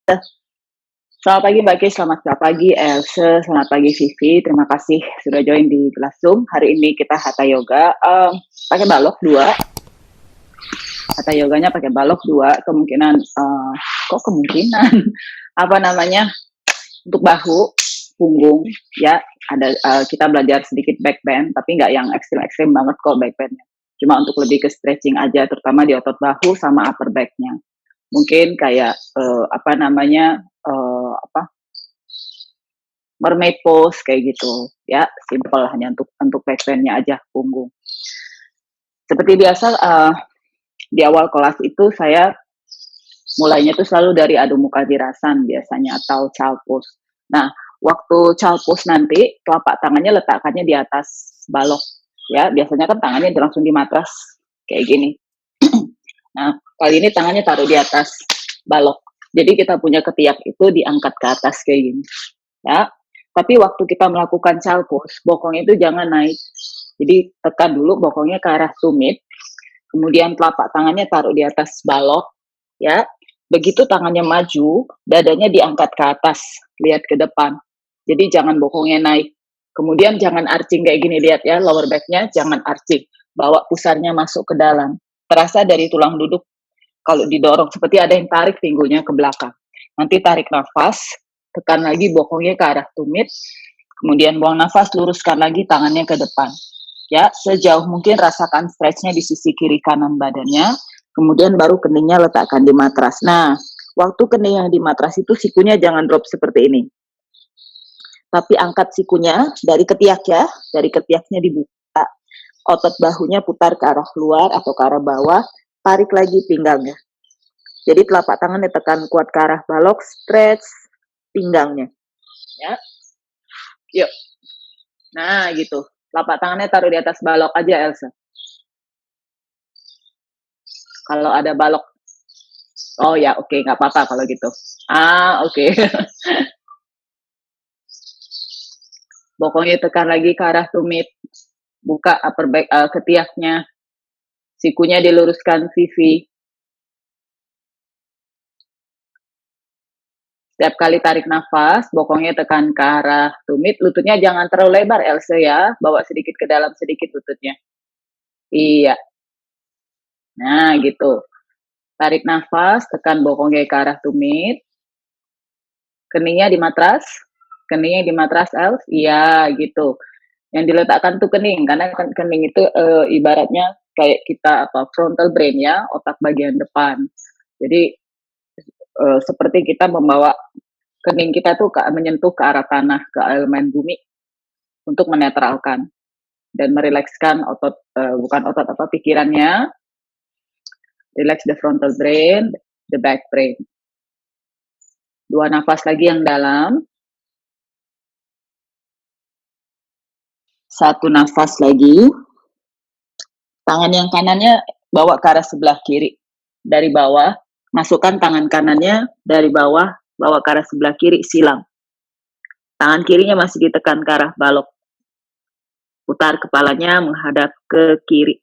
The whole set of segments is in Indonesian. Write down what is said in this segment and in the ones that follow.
Selamat pagi Mbak Kis, selamat pagi Else, selamat pagi Vivi. Terima kasih sudah join di kelas Zoom. Hari ini kita Hatha Yoga, pakai balok 2. Hatha Yoganya pakai balok 2. Kemungkinan, kok kemungkinan, apa namanya, untuk bahu, punggung, ya. Ada kita belajar sedikit back bend, tapi nggak yang ekstrim-ekstrim banget kok back bandnya. Cuma untuk lebih ke stretching aja, terutama di otot bahu sama upper backnya. Mungkin kayak apa namanya, mermaid pose kayak gitu, ya. Simple, hanya untuk back bend-nya aja, punggung. Seperti biasa, di awal kelas itu saya mulainya tuh selalu dari Adho Mukha Virasana biasanya, atau child pose. Nah, waktu child pose nanti telapak tangannya letakkannya di atas balok, ya. Biasanya kan tangannya langsung di matras kayak gini. Nah, kali ini tangannya taruh di atas balok. Jadi kita punya ketiak itu diangkat ke atas kayak gini, ya. Tapi waktu kita melakukan child pose, bokong itu jangan naik. Jadi tekan dulu bokongnya ke arah tumit, kemudian telapak tangannya taruh di atas balok, ya. Begitu tangannya maju, dadanya diangkat ke atas, lihat ke depan. Jadi jangan bokongnya naik. Kemudian jangan arching kayak gini, lihat ya, lower back-nya jangan arching. Bawa pusarnya masuk ke dalam. Terasa dari tulang duduk kalau didorong, seperti ada yang tarik pinggulnya ke belakang. Nanti tarik nafas, tekan lagi bokongnya ke arah tumit, kemudian buang nafas, luruskan lagi tangannya ke depan. Ya, sejauh mungkin rasakan stretch-nya di sisi kiri kanan badannya, kemudian baru keningnya letakkan di matras. Nah, waktu kening yang di matras itu sikunya jangan drop seperti ini. Tapi angkat sikunya dari ketiak ya, dari ketiaknya dibuka, otot bahunya putar ke arah luar atau ke arah bawah, tarik lagi pinggangnya. Jadi telapak tangan ditekan kuat ke arah balok, stretch pinggangnya. Ya. Yuk. Nah, gitu. Telapak tangannya taruh di atas balok aja, Elsa. Kalau ada balok. Oh ya, oke, nggak apa-apa kalau gitu. Oke. Bokongnya tekan lagi ke arah tumit. Buka upper back ketiaknya. Sikunya diluruskan Vivi. Setiap kali tarik nafas, bokongnya tekan ke arah tumit. Lututnya jangan terlalu lebar, Elsa ya. Bawa sedikit ke dalam, sedikit lututnya. Iya. Nah, gitu. Tarik nafas, tekan bokongnya ke arah tumit. Keningnya di matras. Keningnya di matras, Els. Iya, gitu. Yang diletakkan tuh kening, karena kening itu ibaratnya kayak kita frontal brain ya, otak bagian depan. Jadi seperti kita membawa kening kita tuh menyentuh ke arah tanah, ke elemen bumi untuk menetralkan dan merilekskan otot, bukan otot apa pikirannya, relax the frontal brain, the back brain. 2 nafas lagi yang dalam. 1 nafas lagi. Tangan yang kanannya bawa ke arah sebelah kiri. Dari bawah, masukkan tangan kanannya dari bawah, bawa ke arah sebelah kiri, silang. Tangan kirinya masih ditekan ke arah balok. Putar kepalanya menghadap ke kiri.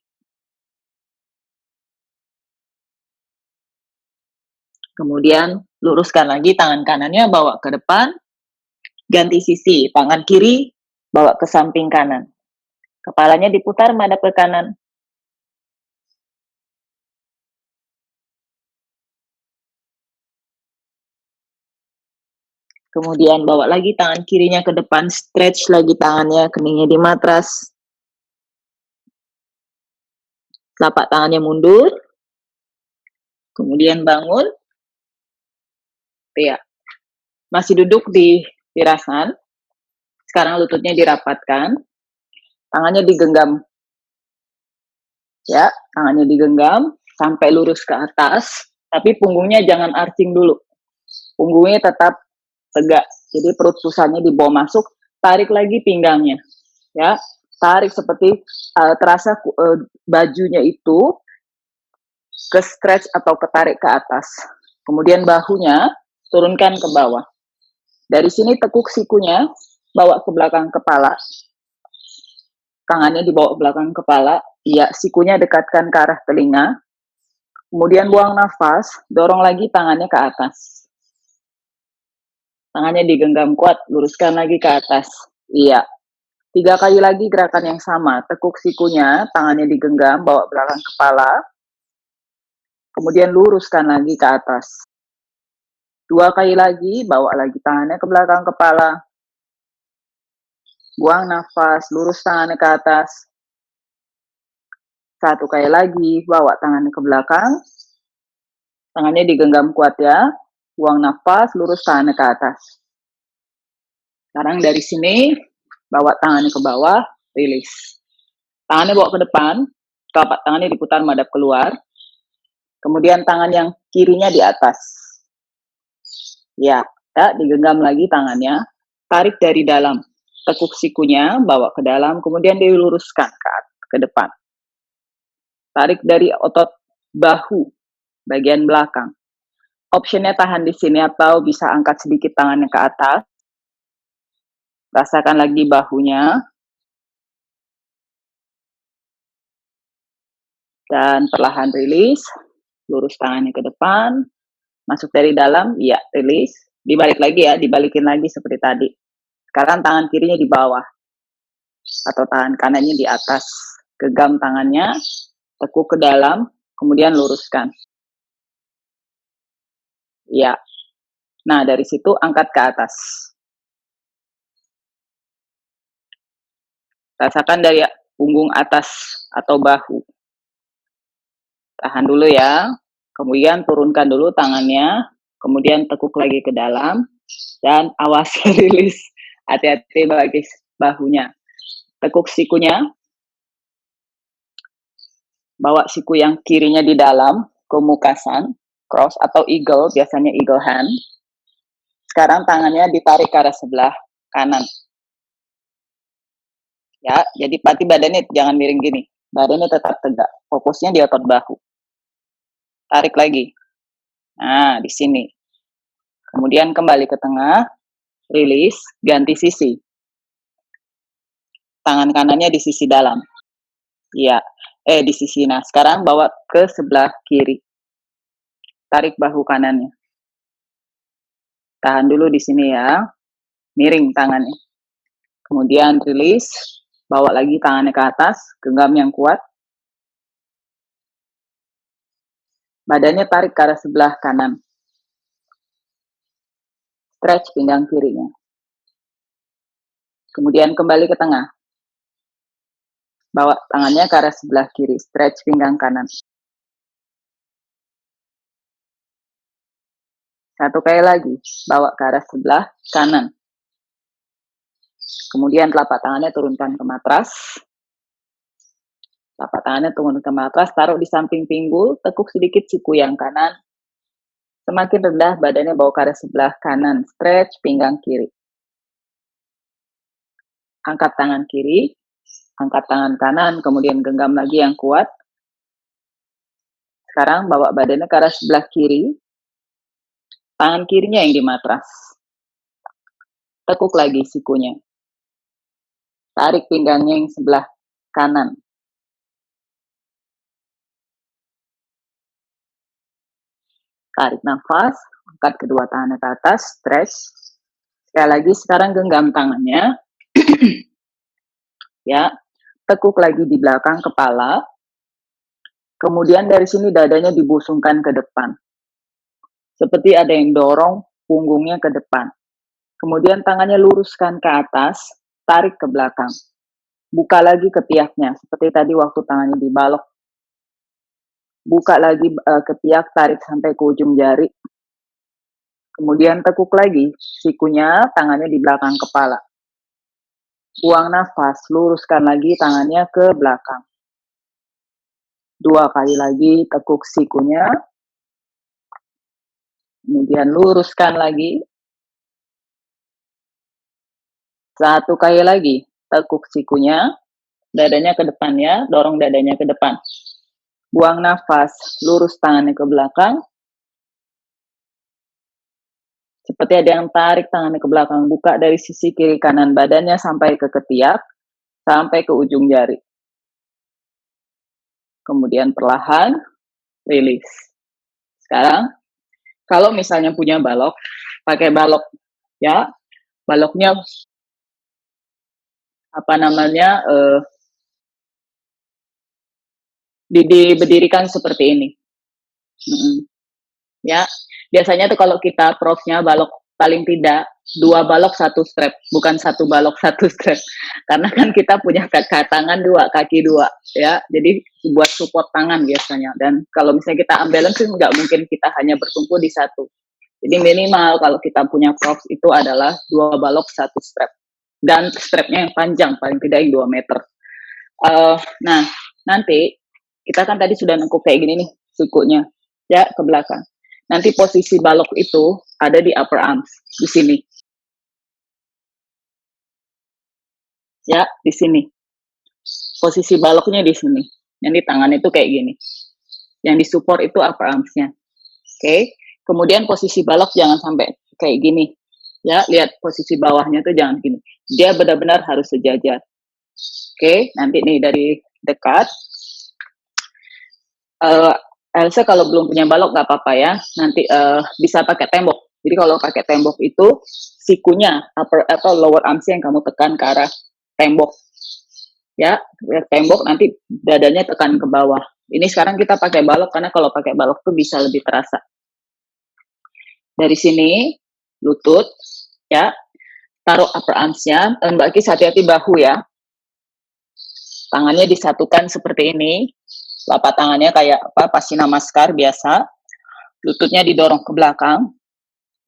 Kemudian luruskan lagi tangan kanannya, bawa ke depan, ganti sisi. Tangan kiri bawa ke samping kanan. Kepalanya diputar menghadap ke kanan. Kemudian bawa lagi tangan kirinya ke depan, stretch lagi tangannya, keningnya di matras. Telapak tangannya mundur. Kemudian bangun. Ya. Masih duduk di Virasana. Sekarang lututnya dirapatkan. Tangannya digenggam. Ya, tangannya digenggam sampai lurus ke atas, tapi punggungnya jangan arching dulu. Punggungnya tetap tegak. Jadi perut pusatnya dibawa masuk, tarik lagi pinggangnya. Ya, tarik seperti terasa bajunya itu ke stretch atau ketarik ke atas. Kemudian bahunya turunkan ke bawah. Dari sini tekuk sikunya, bawa ke belakang kepala. Tangannya dibawa ke belakang kepala. Ya, sikunya dekatkan ke arah telinga. Kemudian buang nafas, dorong lagi tangannya ke atas. Tangannya digenggam kuat, luruskan lagi ke atas. Iya. 3 kali lagi gerakan yang sama. Tekuk sikunya, tangannya digenggam, bawa belakang kepala. Kemudian luruskan lagi ke atas. 2 kali lagi, bawa lagi tangannya ke belakang kepala. Buang nafas, lurus tangannya ke atas. 1 kali lagi, bawa tangannya ke belakang. Tangannya digenggam kuat ya. Buang nafas, lurus tangannya ke atas. Sekarang dari sini, bawa tangannya ke bawah, rilis. Tangannya bawa ke depan, telapak tangannya diputar madep keluar. Kemudian tangan yang kirinya di atas. Ya, digenggam lagi tangannya. Tarik dari dalam. Tekuk sikunya, bawa ke dalam, kemudian diluruskan ke depan. Tarik dari otot bahu, bagian belakang. Optionnya tahan di sini atau bisa angkat sedikit tangannya ke atas. Rasakan lagi bahunya. Dan perlahan rilis. Lurus tangannya ke depan. Masuk dari dalam, iya, rilis. Dibalik lagi ya, dibalikin lagi seperti tadi. Sekarang tangan kirinya di bawah. Atau tangan kanannya di atas. Genggam tangannya, tekuk ke dalam, kemudian luruskan. Iya. Nah, dari situ angkat ke atas. Rasakan dari punggung atas atau bahu. Tahan dulu ya. Kemudian turunkan dulu tangannya. Kemudian tekuk lagi ke dalam. Dan awas rilis. Hati-hati bagi bahunya. Tekuk sikunya. Bawa siku yang kirinya di dalam. Kemukasan. Cross atau eagle. Biasanya eagle hand. Sekarang tangannya ditarik ke arah sebelah kanan. Ya, jadi berarti badannya jangan miring gini. Badannya tetap tegak. Fokusnya di otot bahu. Tarik lagi. Nah, di sini. Kemudian kembali ke tengah. Rilis, ganti sisi. Tangan kanannya di sisi dalam. Iya. Di sisi. Nah, sekarang bawa ke sebelah kiri. Tarik bahu kanannya. Tahan dulu di sini ya. Miring tangannya. Kemudian rilis. Bawa lagi tangannya ke atas. Genggam yang kuat. Badannya tarik ke arah sebelah kanan. Stretch pinggang kirinya. Kemudian kembali ke tengah. Bawa tangannya ke arah sebelah kiri. Stretch pinggang kanan. 1 kali lagi. Bawa ke arah sebelah kanan. Kemudian telapak tangannya turunkan ke matras. Telapak tangannya turun ke matras. Taruh di samping pinggul. Tekuk sedikit siku yang kanan. Semakin rendah badannya bawa ke arah sebelah kanan. Stretch pinggang kiri. Angkat tangan kiri. Angkat tangan kanan. Kemudian genggam lagi yang kuat. Sekarang bawa badannya ke arah sebelah kiri. Tangan kirinya yang di matras. Tekuk lagi sikunya. Tarik pinggangnya yang sebelah kanan. Tarik nafas. Angkat kedua tangannya ke atas. Stretch. Sekali lagi sekarang genggam tangannya. Ya. Tekuk lagi di belakang kepala. Kemudian dari sini dadanya dibusungkan ke depan. Seperti ada yang dorong punggungnya ke depan. Kemudian tangannya luruskan ke atas, tarik ke belakang. Buka lagi ketiaknya, seperti tadi waktu tangannya dibalok. Buka lagi ketiak, tarik sampai ke ujung jari. Kemudian tekuk lagi, sikunya, tangannya di belakang kepala. Buang nafas, luruskan lagi tangannya ke belakang. 2 kali lagi, tekuk sikunya. Kemudian luruskan lagi. 1 kali lagi, tekuk sikunya, dadanya ke depan ya, dorong dadanya ke depan. Buang nafas, lurus tangannya ke belakang. Seperti ada yang tarik tangannya ke belakang, buka dari sisi kiri kanan badannya sampai ke ketiak, sampai ke ujung jari. Kemudian perlahan, rilis. Sekarang, kalau misalnya punya balok, pakai balok ya. Baloknya apa namanya, diberdirikan seperti ini. Mhm. Ya, biasanya tuh kalau kita profnya balok paling tidak 2 balok satu strap, bukan satu balok satu strap. Karena kan kita punya tangan 2 kaki 2 ya, jadi buat support tangan biasanya. Dan kalau misalnya kita unbalance nggak mungkin kita hanya bertumpu di satu. Jadi minimal kalau kita punya props itu adalah 2 balok satu strap, dan strapnya yang panjang paling tidak yang 2 meter. Nah, nanti kita kan tadi sudah nengkuk kayak gini nih sukunya, ya ke belakang. Nanti posisi balok itu ada di upper arms, di sini, ya di sini. Posisi baloknya di sini. Yang di tangan itu kayak gini. Yang di support itu upper armsnya. Oke. Okay? Kemudian posisi balok jangan sampai kayak gini. Ya, lihat posisi bawahnya tuh jangan gini. Dia benar-benar harus sejajar. Oke, okay? Nanti nih dari dekat. Elsa kalau belum punya balok nggak apa-apa ya. Nanti bisa pakai tembok. Jadi kalau pakai tembok itu sikunya upper atau lower arms yang kamu tekan ke arah tembok. Ya, tembok nanti dadanya tekan ke bawah. Ini sekarang kita pakai balok karena kalau pakai balok tuh bisa lebih terasa. Dari sini lutut, ya, taruh upper arms-nya. Mbak Kis hati-hati bahu ya. Tangannya disatukan seperti ini. Telapak tangannya kayak apa? Pasina maskar biasa. Lututnya didorong ke belakang,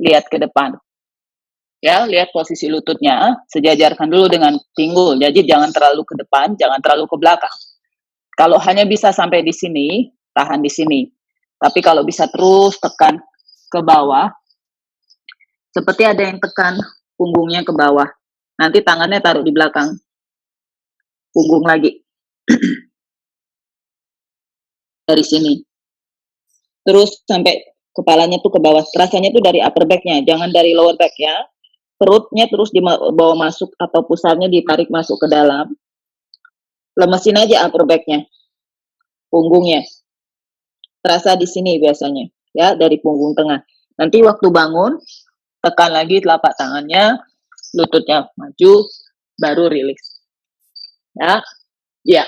lihat ke depan. Ya, lihat posisi lututnya, sejajarkan dulu dengan pinggul. Jadi jangan terlalu ke depan, jangan terlalu ke belakang. Kalau hanya bisa sampai di sini, tahan di sini. Tapi kalau bisa terus tekan ke bawah, seperti ada yang tekan punggungnya ke bawah. Nanti tangannya taruh di belakang punggung lagi. Dari sini. Terus sampai kepalanya tuh ke bawah. Terasanya tuh dari upper back-nya, jangan dari lower back ya. Perutnya terus dibawa masuk atau pusarnya ditarik masuk ke dalam. Lemesin aja upper back-nya, punggungnya. Terasa di sini biasanya, ya, dari punggung tengah. Nanti waktu bangun, tekan lagi telapak tangannya, lututnya maju, baru rilis. Ya, ya.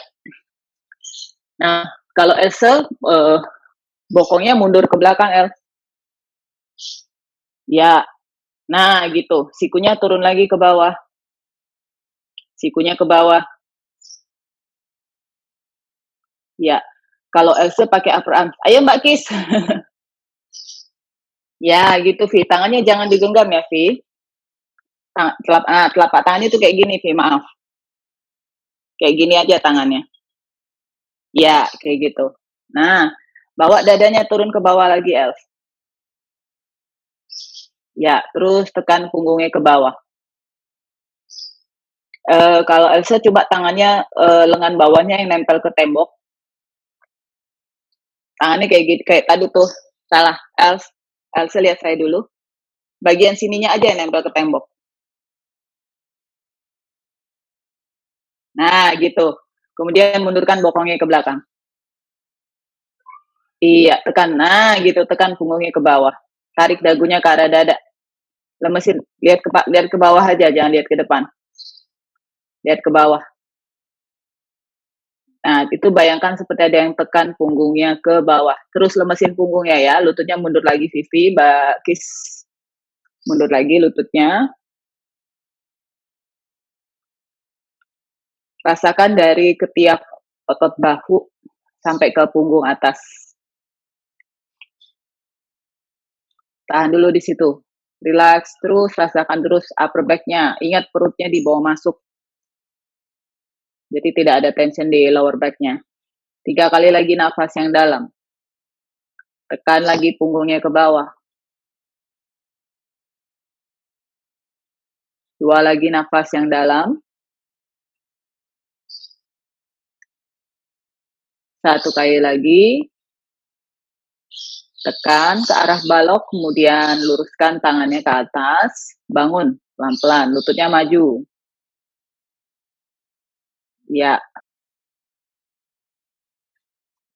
Nah, kalau Else, bokongnya mundur ke belakang, El. Ya, nah gitu. Sikunya turun lagi ke bawah. Sikunya ke bawah. Ya, kalau Else pakai upper arm. Ayo Mbak Kis. Ya, gitu, Vi. Tangannya jangan digenggam ya, Vi. Telapak tangannya tuh kayak gini, Vi. Maaf. Kayak gini aja tangannya. Ya, kayak gitu. Nah, bawa dadanya turun ke bawah lagi, Els. Ya, terus tekan punggungnya ke bawah. Kalau Elsa coba tangannya lengan bawahnya yang nempel ke tembok. Tangannya kayak gitu, kayak tadi tuh. Salah, Elsa lihat saya dulu. Bagian sininya aja yang nempel ke tembok. Nah, gitu. Kemudian mundurkan bokongnya ke belakang. Iya, tekan. Nah, gitu, tekan punggungnya ke bawah. Tarik dagunya ke arah dada. Lemesin, lihat ke bawah aja, jangan lihat ke depan. Lihat ke bawah. Nah, itu bayangkan seperti ada yang tekan punggungnya ke bawah. Terus lemesin punggungnya ya, lututnya mundur lagi, Vivi, Mbak Kis. Mundur lagi lututnya. Rasakan dari ketiak otot bahu sampai ke punggung atas. Tahan dulu di situ. Relax terus, rasakan terus upper back-nya. Ingat perutnya dibawa masuk. Jadi tidak ada tension di lower back-nya. 3 kali lagi nafas yang dalam. Tekan lagi punggungnya ke bawah. 2 lagi nafas yang dalam. 1 kali lagi. Tekan ke arah balok, kemudian luruskan tangannya ke atas. Bangun pelan-pelan, lututnya maju. Ya.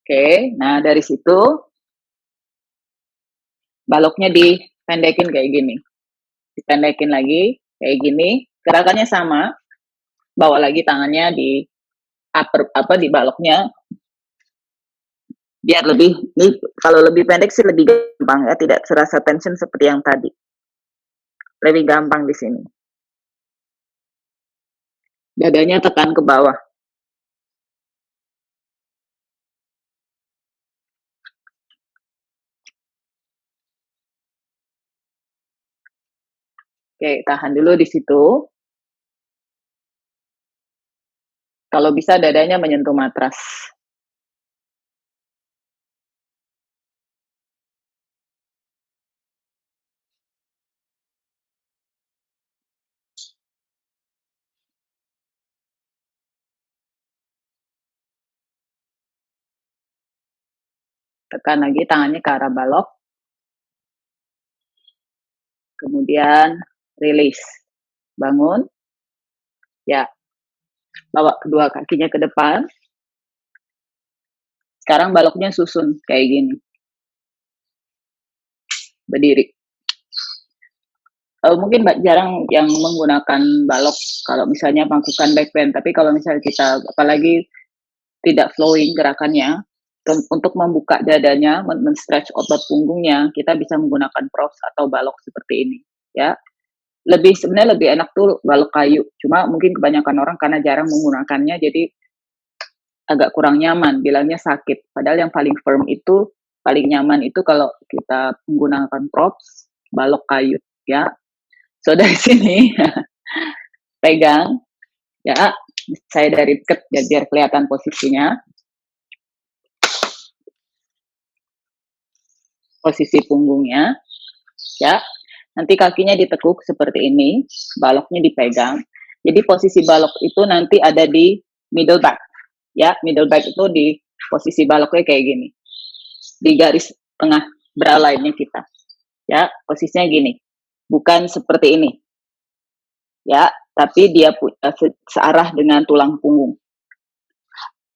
Oke, nah dari situ baloknya dipendekin kayak gini. dipendekin lagi, kayak gini. Gerakannya sama, bawa lagi tangannya di di baloknya, biar lebih, nih kalau lebih pendek sih lebih gampang ya, tidak serasa tension seperti yang tadi. Lebih gampang di sini. Dadanya tekan ke bawah. Oke, tahan dulu di situ. Kalau bisa dadanya menyentuh matras. Tekan lagi tangannya ke arah balok. Kemudian release. Bangun. Ya, bawa kedua kakinya ke depan. Sekarang baloknya susun kayak gini. Berdiri. Mungkin jarang yang menggunakan balok kalau misalnya melakukan backbend, tapi kalau misalnya kita apalagi tidak flowing gerakannya, untuk membuka dadanya, men-stretch otot punggungnya, kita bisa menggunakan props atau balok seperti ini, ya. Sebenarnya lebih enak tuh balok kayu, cuma mungkin kebanyakan orang karena jarang menggunakannya, jadi agak kurang nyaman, bilangnya sakit. Padahal yang paling firm itu, paling nyaman itu kalau kita menggunakan props, balok kayu, ya. So dari sini pegang, ya. Saya dari dekat ya, biar kelihatan posisinya. Posisi punggungnya, ya. Nanti kakinya ditekuk seperti ini, baloknya dipegang. Jadi posisi balok itu nanti ada di middle back, ya. Middle back itu di posisi baloknya kayak gini, di garis tengah bra line-nya kita, ya. Posisinya gini, bukan seperti ini, ya. Tapi dia searah dengan tulang punggung.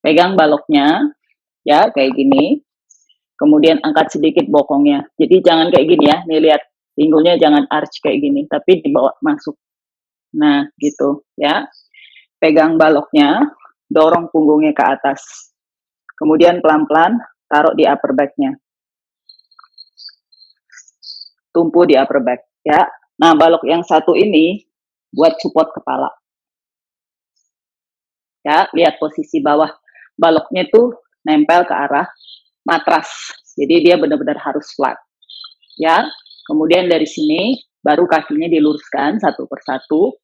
Pegang baloknya, ya, kayak gini. Kemudian angkat sedikit bokongnya. Jadi jangan kayak gini ya. Nih lihat, pinggulnya jangan arch kayak gini, tapi dibawa masuk. Nah, gitu ya. Pegang baloknya, dorong punggungnya ke atas. Kemudian pelan-pelan taruh di upper back-nya. Tumpu di upper back, ya. Nah, balok yang satu ini buat support kepala. Ya, lihat posisi bawah baloknya tuh nempel ke arah matras. Jadi dia benar-benar harus flat. Ya. Kemudian dari sini baru kakinya diluruskan satu persatu.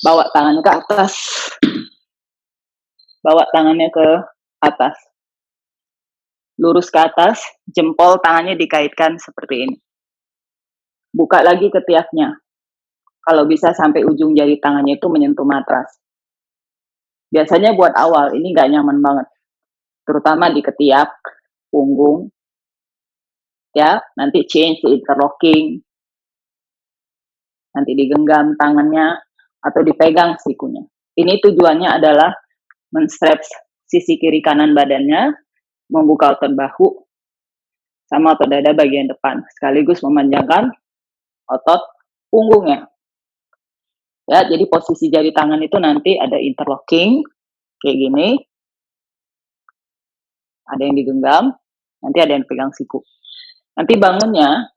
Bawa tangannya ke atas. Bawa tangannya ke atas. Lurus ke atas, jempol tangannya dikaitkan seperti ini. Buka lagi ketiaknya. Kalau bisa sampai ujung jari tangannya itu menyentuh matras. Biasanya buat awal ini nggak nyaman banget. Terutama di ketiak, punggung. Ya, nanti change to interlocking. Nanti digenggam tangannya atau dipegang sikunya. Ini tujuannya adalah men-stretch sisi kiri kanan badannya, membuka otot bahu, sama otot dada bagian depan, sekaligus memanjangkan otot punggungnya. Ya, jadi posisi jari tangan itu nanti ada interlocking, kayak gini. Ada yang digenggam, nanti ada yang pegang siku. Nanti bangunnya,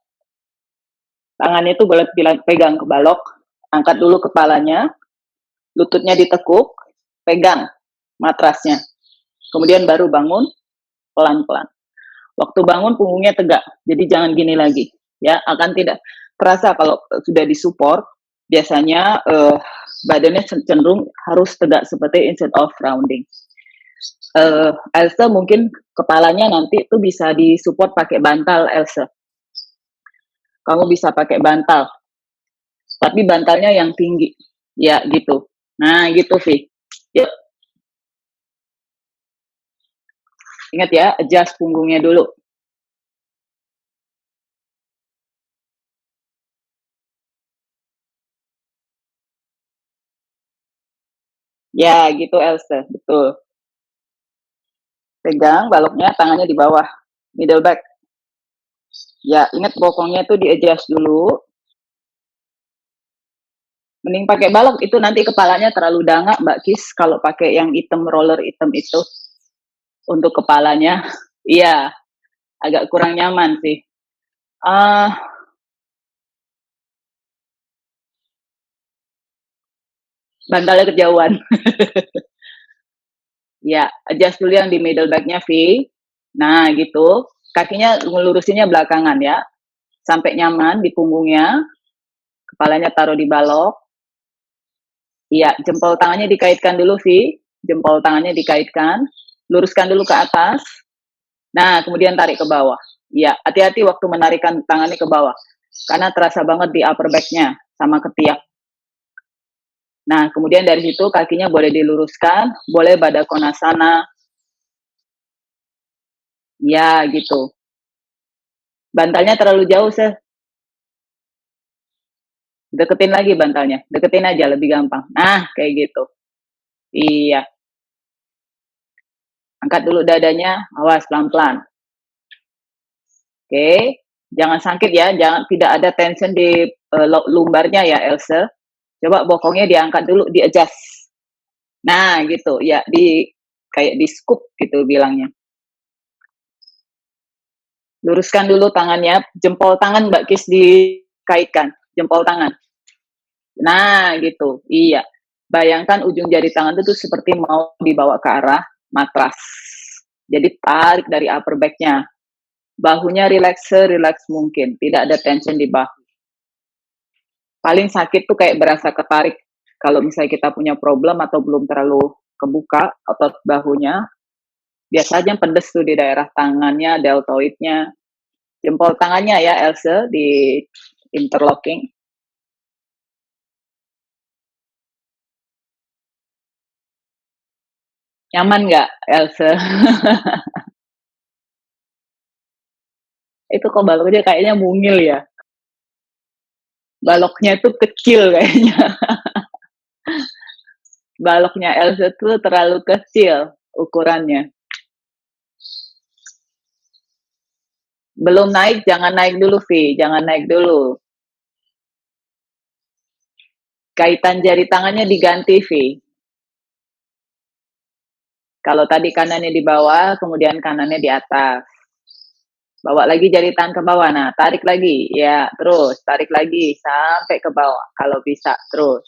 tangannya itu boleh pegang ke balok, angkat dulu kepalanya, lututnya ditekuk, pegang matrasnya. Kemudian baru bangun pelan-pelan. Waktu bangun punggungnya tegak, jadi jangan gini lagi. Ya, akan tidak terasa kalau sudah disupport, biasanya badannya cenderung harus tegak seperti instead of rounding. Elsa mungkin kepalanya nanti itu bisa disupport pakai bantal, Elsa. Kamu bisa pakai bantal, tapi bantalnya yang tinggi, ya gitu. Nah gitu Vi. Yuk, ingat ya, adjust punggungnya dulu. Ya gitu Elsa, betul. Pegang baloknya, tangannya di bawah, middle back. Ya, ingat bokongnya itu di adjust dulu. Mending pakai balok, itu nanti kepalanya terlalu dangak Mbak Kis, kalau pakai yang item, roller item itu, untuk kepalanya. Iya, agak kurang nyaman sih. Ah, bantalnya kejauhan. Ya, adjust dulu yang di middle back-nya, V. Nah, gitu. Kakinya ngelurusinnya belakangan ya, sampai nyaman di punggungnya, kepalanya taruh di balok. Iya, jempol tangannya dikaitkan dulu, V. Jempol tangannya dikaitkan, luruskan dulu ke atas. Nah, kemudian tarik ke bawah. Iya, hati-hati waktu menarikan tangannya ke bawah, karena terasa banget di upper back-nya sama ketiak. Nah, kemudian dari situ kakinya boleh diluruskan, boleh Baddha Konasana. Ya, gitu. Bantalnya terlalu jauh, deketin lagi bantalnya, deketin aja lebih gampang. Nah, kayak gitu. Iya, angkat dulu dadanya, awas pelan-pelan. Oke, jangan sakit ya, jangan, tidak ada tension di lumbarnya ya, Else. Coba bokongnya diangkat dulu, di adjust. Nah, gitu. Ya, di kayak di scoop gitu bilangnya. Luruskan dulu tangannya, jempol tangan Mbak Kis dikaitkan, jempol tangan. Nah, gitu. Iya. Bayangkan ujung jari tangan itu tuh seperti mau dibawa ke arah matras. Jadi tarik dari upper back-nya. Bahunya rileks serileks mungkin, tidak ada tension di bahu. Paling sakit tuh kayak berasa ketarik. Kalau misalnya kita punya problem atau belum terlalu kebuka otot bahunya, biasanya pedes tuh di daerah tangannya, deltoidnya, jempol tangannya ya, Else, di interlocking. Nyaman nggak, Else? Itu kok baloknya kayaknya mungil ya. Baloknya tuh kecil kayaknya. Baloknya Else tuh terlalu kecil ukurannya. Belum naik, jangan naik dulu, Vi. Jangan naik dulu. Kaitan jari tangannya diganti, Vi. Kalau tadi kanannya di bawah, kemudian kanannya di atas. Bawa lagi jari tangan ke bawah. Nah, tarik lagi. Ya, terus. Tarik lagi sampai ke bawah. Kalau bisa, terus.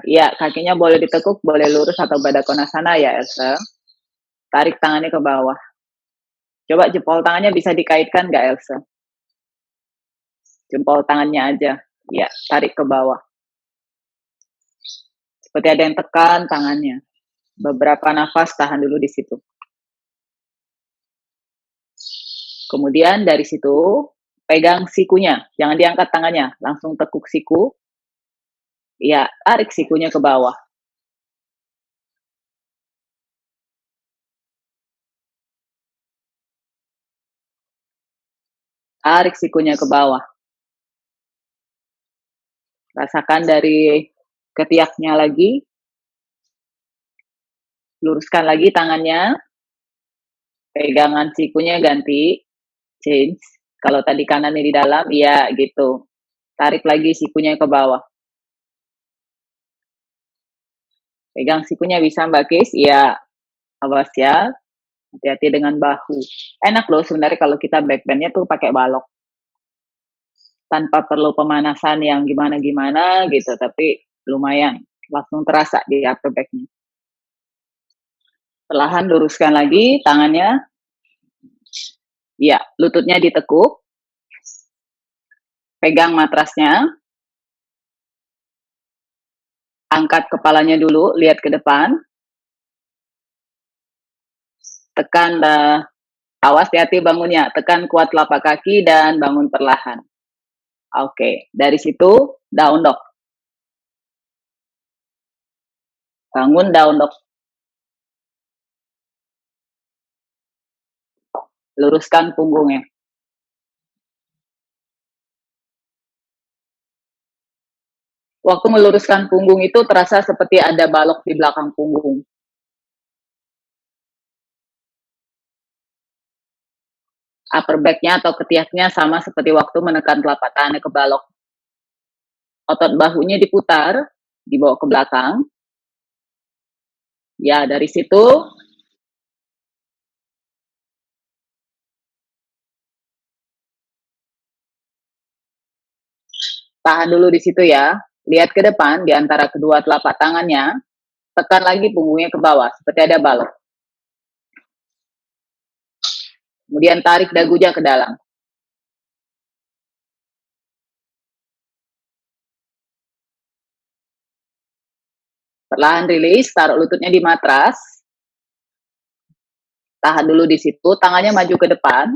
Ya, kakinya boleh ditekuk, boleh lurus atau Baddha Konasana ya, Elsa. Tarik tangannya ke bawah. Coba jempol tangannya bisa dikaitkan nggak, Elsa? Jempol tangannya aja. Ya, tarik ke bawah. Seperti ada yang tekan tangannya. Beberapa nafas tahan dulu di situ. Kemudian dari situ pegang sikunya, jangan diangkat tangannya, langsung tekuk siku. Ya, tarik sikunya ke bawah. Tarik sikunya ke bawah. Rasakan dari ketiaknya lagi. Luruskan lagi tangannya. Pegangan sikunya ganti. Change. Kalau tadi kanannya di dalam, iya gitu. Tarik lagi sikunya ke bawah. Pegang sikunya bisa Mbak Kis? Iya. Awas ya. Hati-hati dengan bahu. Enak loh sebenarnya kalau kita backbendnya tuh pakai balok. Tanpa perlu pemanasan yang gimana-gimana gitu, tapi lumayan. Langsung terasa di upper back-nya. Perlahan luruskan lagi tangannya. Ya, lututnya ditekuk. Pegang matrasnya. Angkat kepalanya dulu, lihat ke depan. Tekan, awas hati-hati bangunnya. Tekan kuat telapak kaki dan bangun perlahan. Oke, dari situ down dog. Bangun down dog. Luruskan punggungnya. Waktu meluruskan punggung itu terasa seperti ada balok di belakang punggung. Upper back-nya atau ketiaknya sama seperti waktu menekan telapak tangannya ke balok. Otot bahunya diputar, dibawa ke belakang. Ya, dari situ tahan dulu di situ ya. Lihat ke depan di antara kedua telapak tangannya, tekan lagi punggungnya ke bawah seperti ada balok. Kemudian tarik dagunya ke dalam. Perlahan rilis, taruh lututnya di matras. Tahan dulu di situ, tangannya maju ke depan.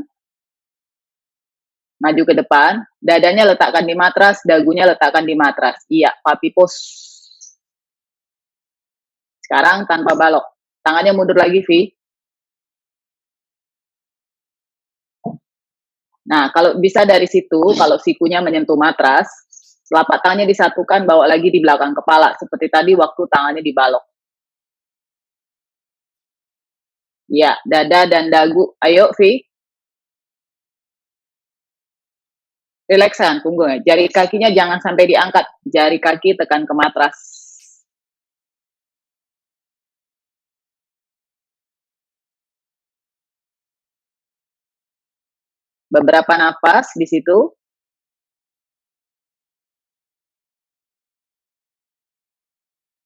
Maju ke depan, dadanya letakkan di matras, dagunya letakkan di matras. Iya, puppy pose. Sekarang tanpa balok. Tangannya mundur lagi, Vi. Nah, kalau bisa dari situ, kalau sikunya menyentuh matras, telapak tangannya disatukan, bawa lagi di belakang kepala. Seperti tadi waktu tangannya dibalok. Ya, dada dan dagu. Ayo, Vi. Relaxan punggungnya. Jari kakinya jangan sampai diangkat. Jari kaki tekan ke matras. Beberapa nafas di situ.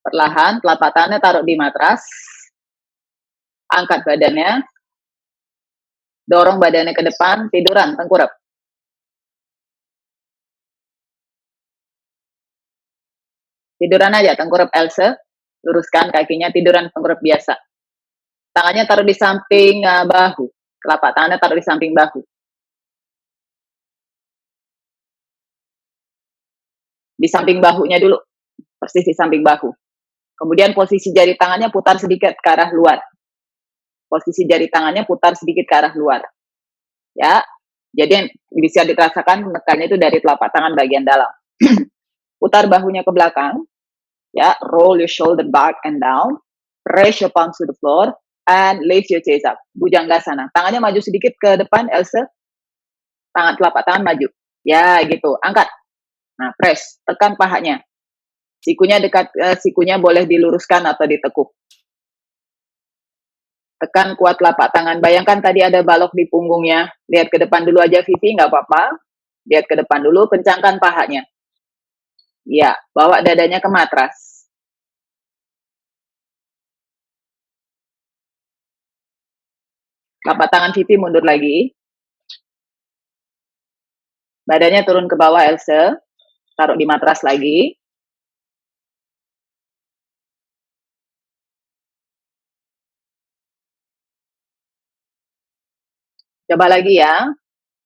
Perlahan, telapak tangannya taruh di matras. Angkat badannya. Dorong badannya ke depan, tiduran, tengkurap. Tiduran aja, tengkurap Else. Luruskan kakinya, tiduran, tengkurap biasa. Tangannya taruh di samping bahu. Telapak tangannya taruh di samping bahu. Di samping bahunya dulu. Persis di samping bahu. Kemudian posisi jari tangannya putar sedikit ke arah luar. Posisi jari tangannya putar sedikit ke arah luar. Ya, jadi bisa dirasakan menekannya itu dari telapak tangan bagian dalam. Putar bahunya ke belakang. Ya, roll your shoulder back and down. Raise your palms to the floor and lift your chest up. Bhujangasana. Tangannya maju sedikit ke depan, Elsa. Tangan telapak tangan maju. Ya, gitu. Angkat. Nah, press. Tekan pahanya. Sikunya dekat, sikunya boleh diluruskan atau ditekuk. Tekan kuat telapak tangan. Bayangkan tadi ada balok di punggungnya. Lihat ke depan dulu aja, Vivi, nggak apa-apa. Lihat ke depan dulu, kencangkan pahanya. Ya, bawa dadanya ke matras. Telapak tangan Vivi mundur lagi. Badannya turun ke bawah, Else. Taruh di matras lagi. Coba lagi ya.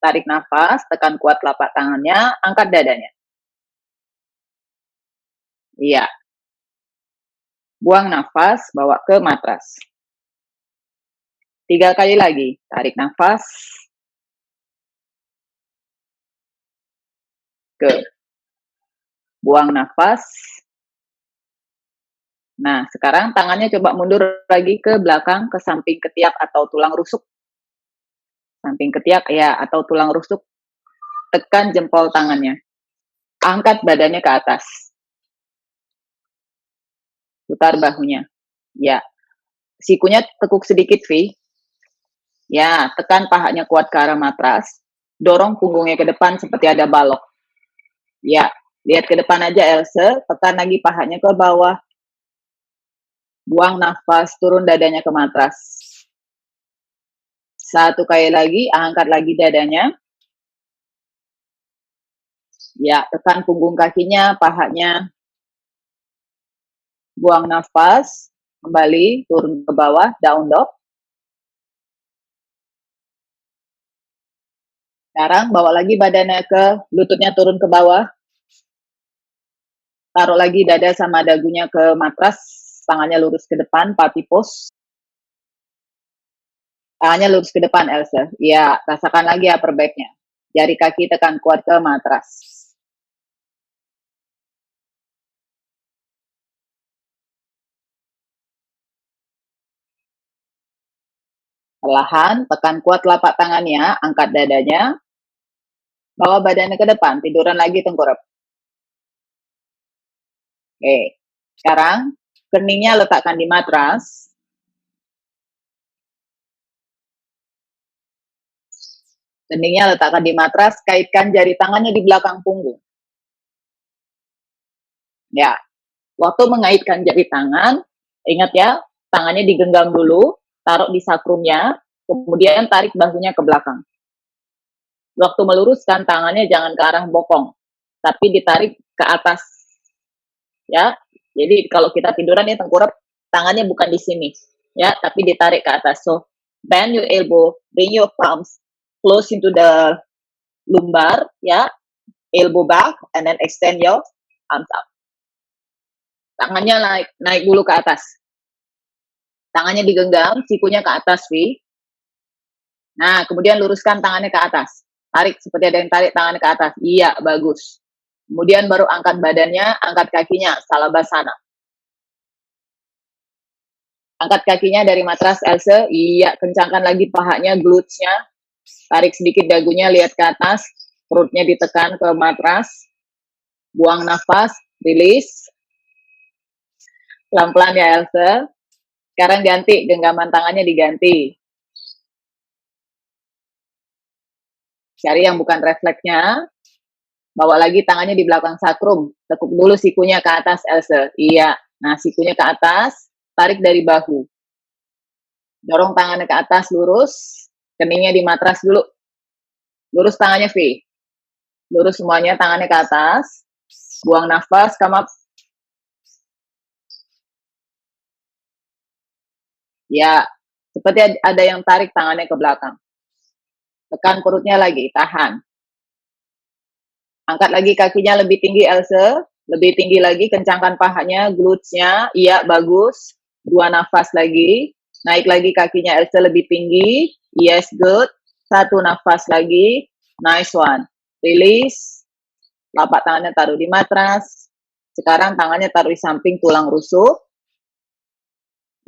Tarik nafas, tekan kuat telapak tangannya, angkat dadanya. Iya. Buang nafas, bawa ke matras. 3 kali lagi. Tarik nafas. Ke. Buang nafas. Nah, sekarang tangannya coba mundur lagi ke belakang, ke samping ketiak atau tulang rusuk. Samping ketiak, ya, atau tulang rusuk. Tekan jempol tangannya. Angkat badannya ke atas. Putar bahunya. Ya. Sikunya tekuk sedikit, Vi. Ya, tekan pahanya kuat ke arah matras. Dorong punggungnya ke depan seperti ada balok. Ya, lihat ke depan aja, Else. Tekan lagi pahanya ke bawah. Buang nafas, turun dadanya ke matras. 1 kali lagi, angkat lagi dadanya. Ya, tekan punggung kakinya, pahanya. Buang nafas, kembali, turun ke bawah, down dog. Sekarang bawa lagi badannya ke, lututnya turun ke bawah. Taruh lagi dada sama dagunya ke matras, tangannya lurus ke depan, puppy pose. Tangannya lurus ke depan, Elsa. Ya, rasakan lagi upper back-nya. Jari kaki tekan kuat ke matras. Perlahan, tekan kuat telapak tangannya, angkat dadanya, bawa badannya ke depan, tiduran lagi tengkurap. Oke, sekarang keningnya letakkan di matras. Keningnya letakkan di matras, kaitkan jari tangannya di belakang punggung. Ya, waktu mengaitkan jari tangan, ingat ya, tangannya digenggam dulu, taruh di sakrumnya, kemudian tarik bahunya ke belakang. Waktu meluruskan tangannya jangan ke arah bokong, tapi ditarik ke atas. Ya, jadi kalau kita tiduran ya tengkurap, tangannya bukan di sini, ya, tapi ditarik ke atas. So, bend your elbow, bring your palms close into the lumbar, ya, elbow back, and then extend your arms up. Tangannya naik, naik dulu ke atas. Tangannya digenggam, sikunya ke atas, Vi. Nah, kemudian luruskan tangannya ke atas. Tarik, seperti ada yang tarik tangannya ke atas. Iya, bagus. Kemudian baru angkat badannya, angkat kakinya, salabasana. Angkat kakinya dari matras, Else. Iya, kencangkan lagi pahanya, glutes-nya. Tarik sedikit dagunya, lihat ke atas. Perutnya ditekan ke matras. Buang nafas, rilis. Pelan-pelan ya, Else. Sekarang ganti, genggaman tangannya diganti. Cari yang bukan refleksnya. Bawa lagi tangannya di belakang sakrum. Tekuk dulu sikunya ke atas, Else. Iya. Nah, sikunya ke atas. Tarik dari bahu. Dorong tangannya ke atas, lurus. Keningnya di matras dulu. Lurus tangannya, V. Lurus semuanya, tangannya ke atas. Buang nafas, come up. Ya, seperti ada yang tarik tangannya ke belakang. Tekan perutnya lagi, tahan. Angkat lagi kakinya lebih tinggi, Else. Lebih tinggi lagi, kencangkan pahanya, glutes-nya. Iya, bagus. Dua nafas lagi. Naik lagi kakinya, Else, lebih tinggi. Yes, good. Satu nafas lagi. Nice one. Release. Lapak tangannya taruh di matras. Sekarang tangannya taruh di samping tulang rusuk.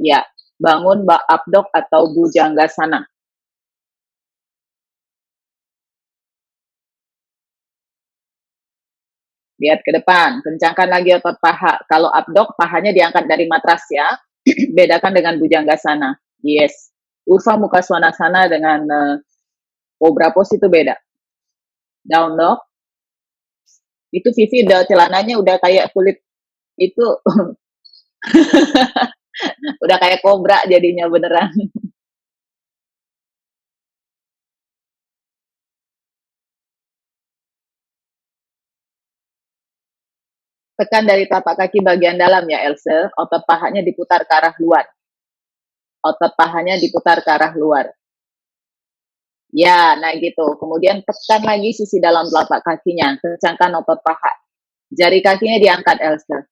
Ya, bangun abdok atau bujanggasana. Lihat ke depan, kencangkan lagi otot paha. Kalau abdok, pahanya diangkat dari matras ya. Bedakan dengan bujanggasana. Yes. Urva muka swanasana dengan cobra pose itu beda. Down dog. Itu Vivi udah celananya udah kayak kulit itu udah kayak kobra jadinya beneran. Tekan dari telapak kaki bagian dalam ya, Else. Otot pahanya diputar ke arah luar. Otot pahanya diputar ke arah luar. Ya, nah gitu. Kemudian tekan lagi sisi dalam telapak kakinya. Kencangkan otot paha. Jari kakinya diangkat, Else.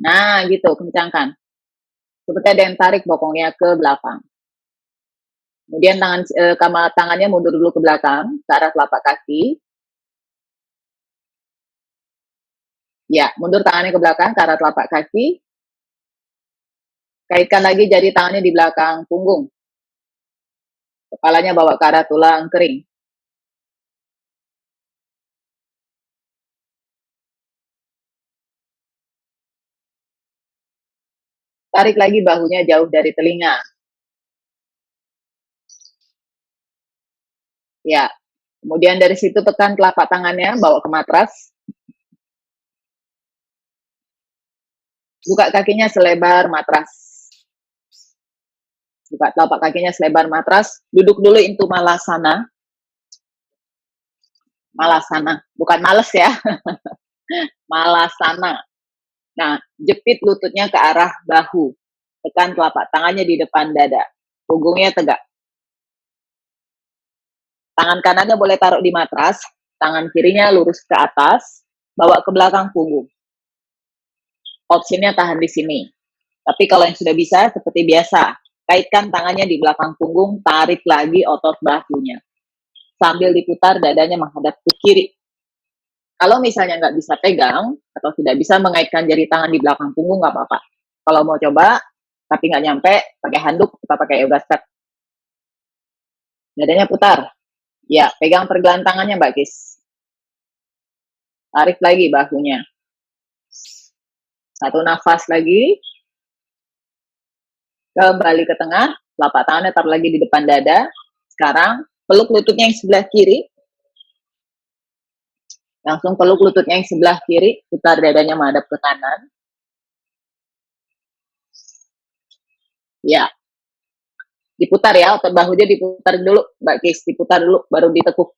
Nah, gitu. Kencangkan. Seperti ada yang tarik bokongnya ke belakang. Kemudian tangannya mundur dulu ke belakang, ke arah telapak kaki. Ya, mundur tangannya ke belakang, ke arah telapak kaki. Kaitkan lagi jari tangannya di belakang punggung. Kepalanya bawa ke arah tulang kering. Tarik lagi bahunya jauh dari telinga. Ya, kemudian dari situ tekan telapak tangannya, bawa ke matras. Buka kakinya selebar matras. Buka telapak kakinya selebar matras. Duduk dulu into malasana. Malasana, bukan males ya. Malasana. Nah, jepit lututnya ke arah bahu. Tekan telapak tangannya di depan dada. Punggungnya tegak. Tangan kanannya boleh taruh di matras. Tangan kirinya lurus ke atas. Bawa ke belakang punggung. Opsinya tahan di sini. Tapi kalau yang sudah bisa, seperti biasa. Kaitkan tangannya di belakang punggung. Tarik lagi otot bahunya. Sambil diputar dadanya menghadap ke kiri. Kalau misalnya nggak bisa pegang, atau tidak bisa mengaitkan jari tangan di belakang punggung, nggak apa-apa. Kalau mau coba, tapi nggak nyampe, pakai handuk, kita pakai yoga step. Dadanya putar. Ya, pegang pergelangan tangannya, Mbak Kis. Tarik lagi bahunya. Satu nafas lagi, kembali ke tengah, telapak tangannya taruh lagi di depan dada. Sekarang peluk lututnya yang sebelah kiri, langsung peluk lututnya yang sebelah kiri, putar dadanya menghadap ke kanan. Ya, diputar ya, otot bahunya diputar dulu, Mbak Kis, diputar dulu, baru ditekuk.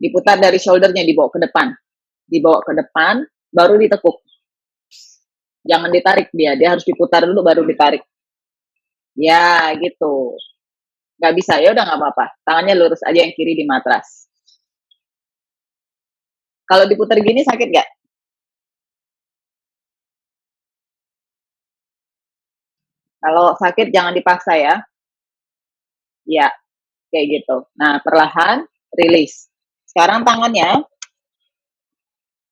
Diputar dari shouldernya, dibawa ke depan. Dibawa ke depan, baru ditekuk. Jangan ditarik dia harus diputar dulu baru ditarik. Ya, gitu. Nggak bisa, ya udah nggak apa-apa. Tangannya lurus aja yang kiri di matras. Kalau diputar gini sakit nggak? Kalau sakit jangan dipaksa ya. Ya, kayak gitu. Nah, perlahan rilis. Sekarang tangannya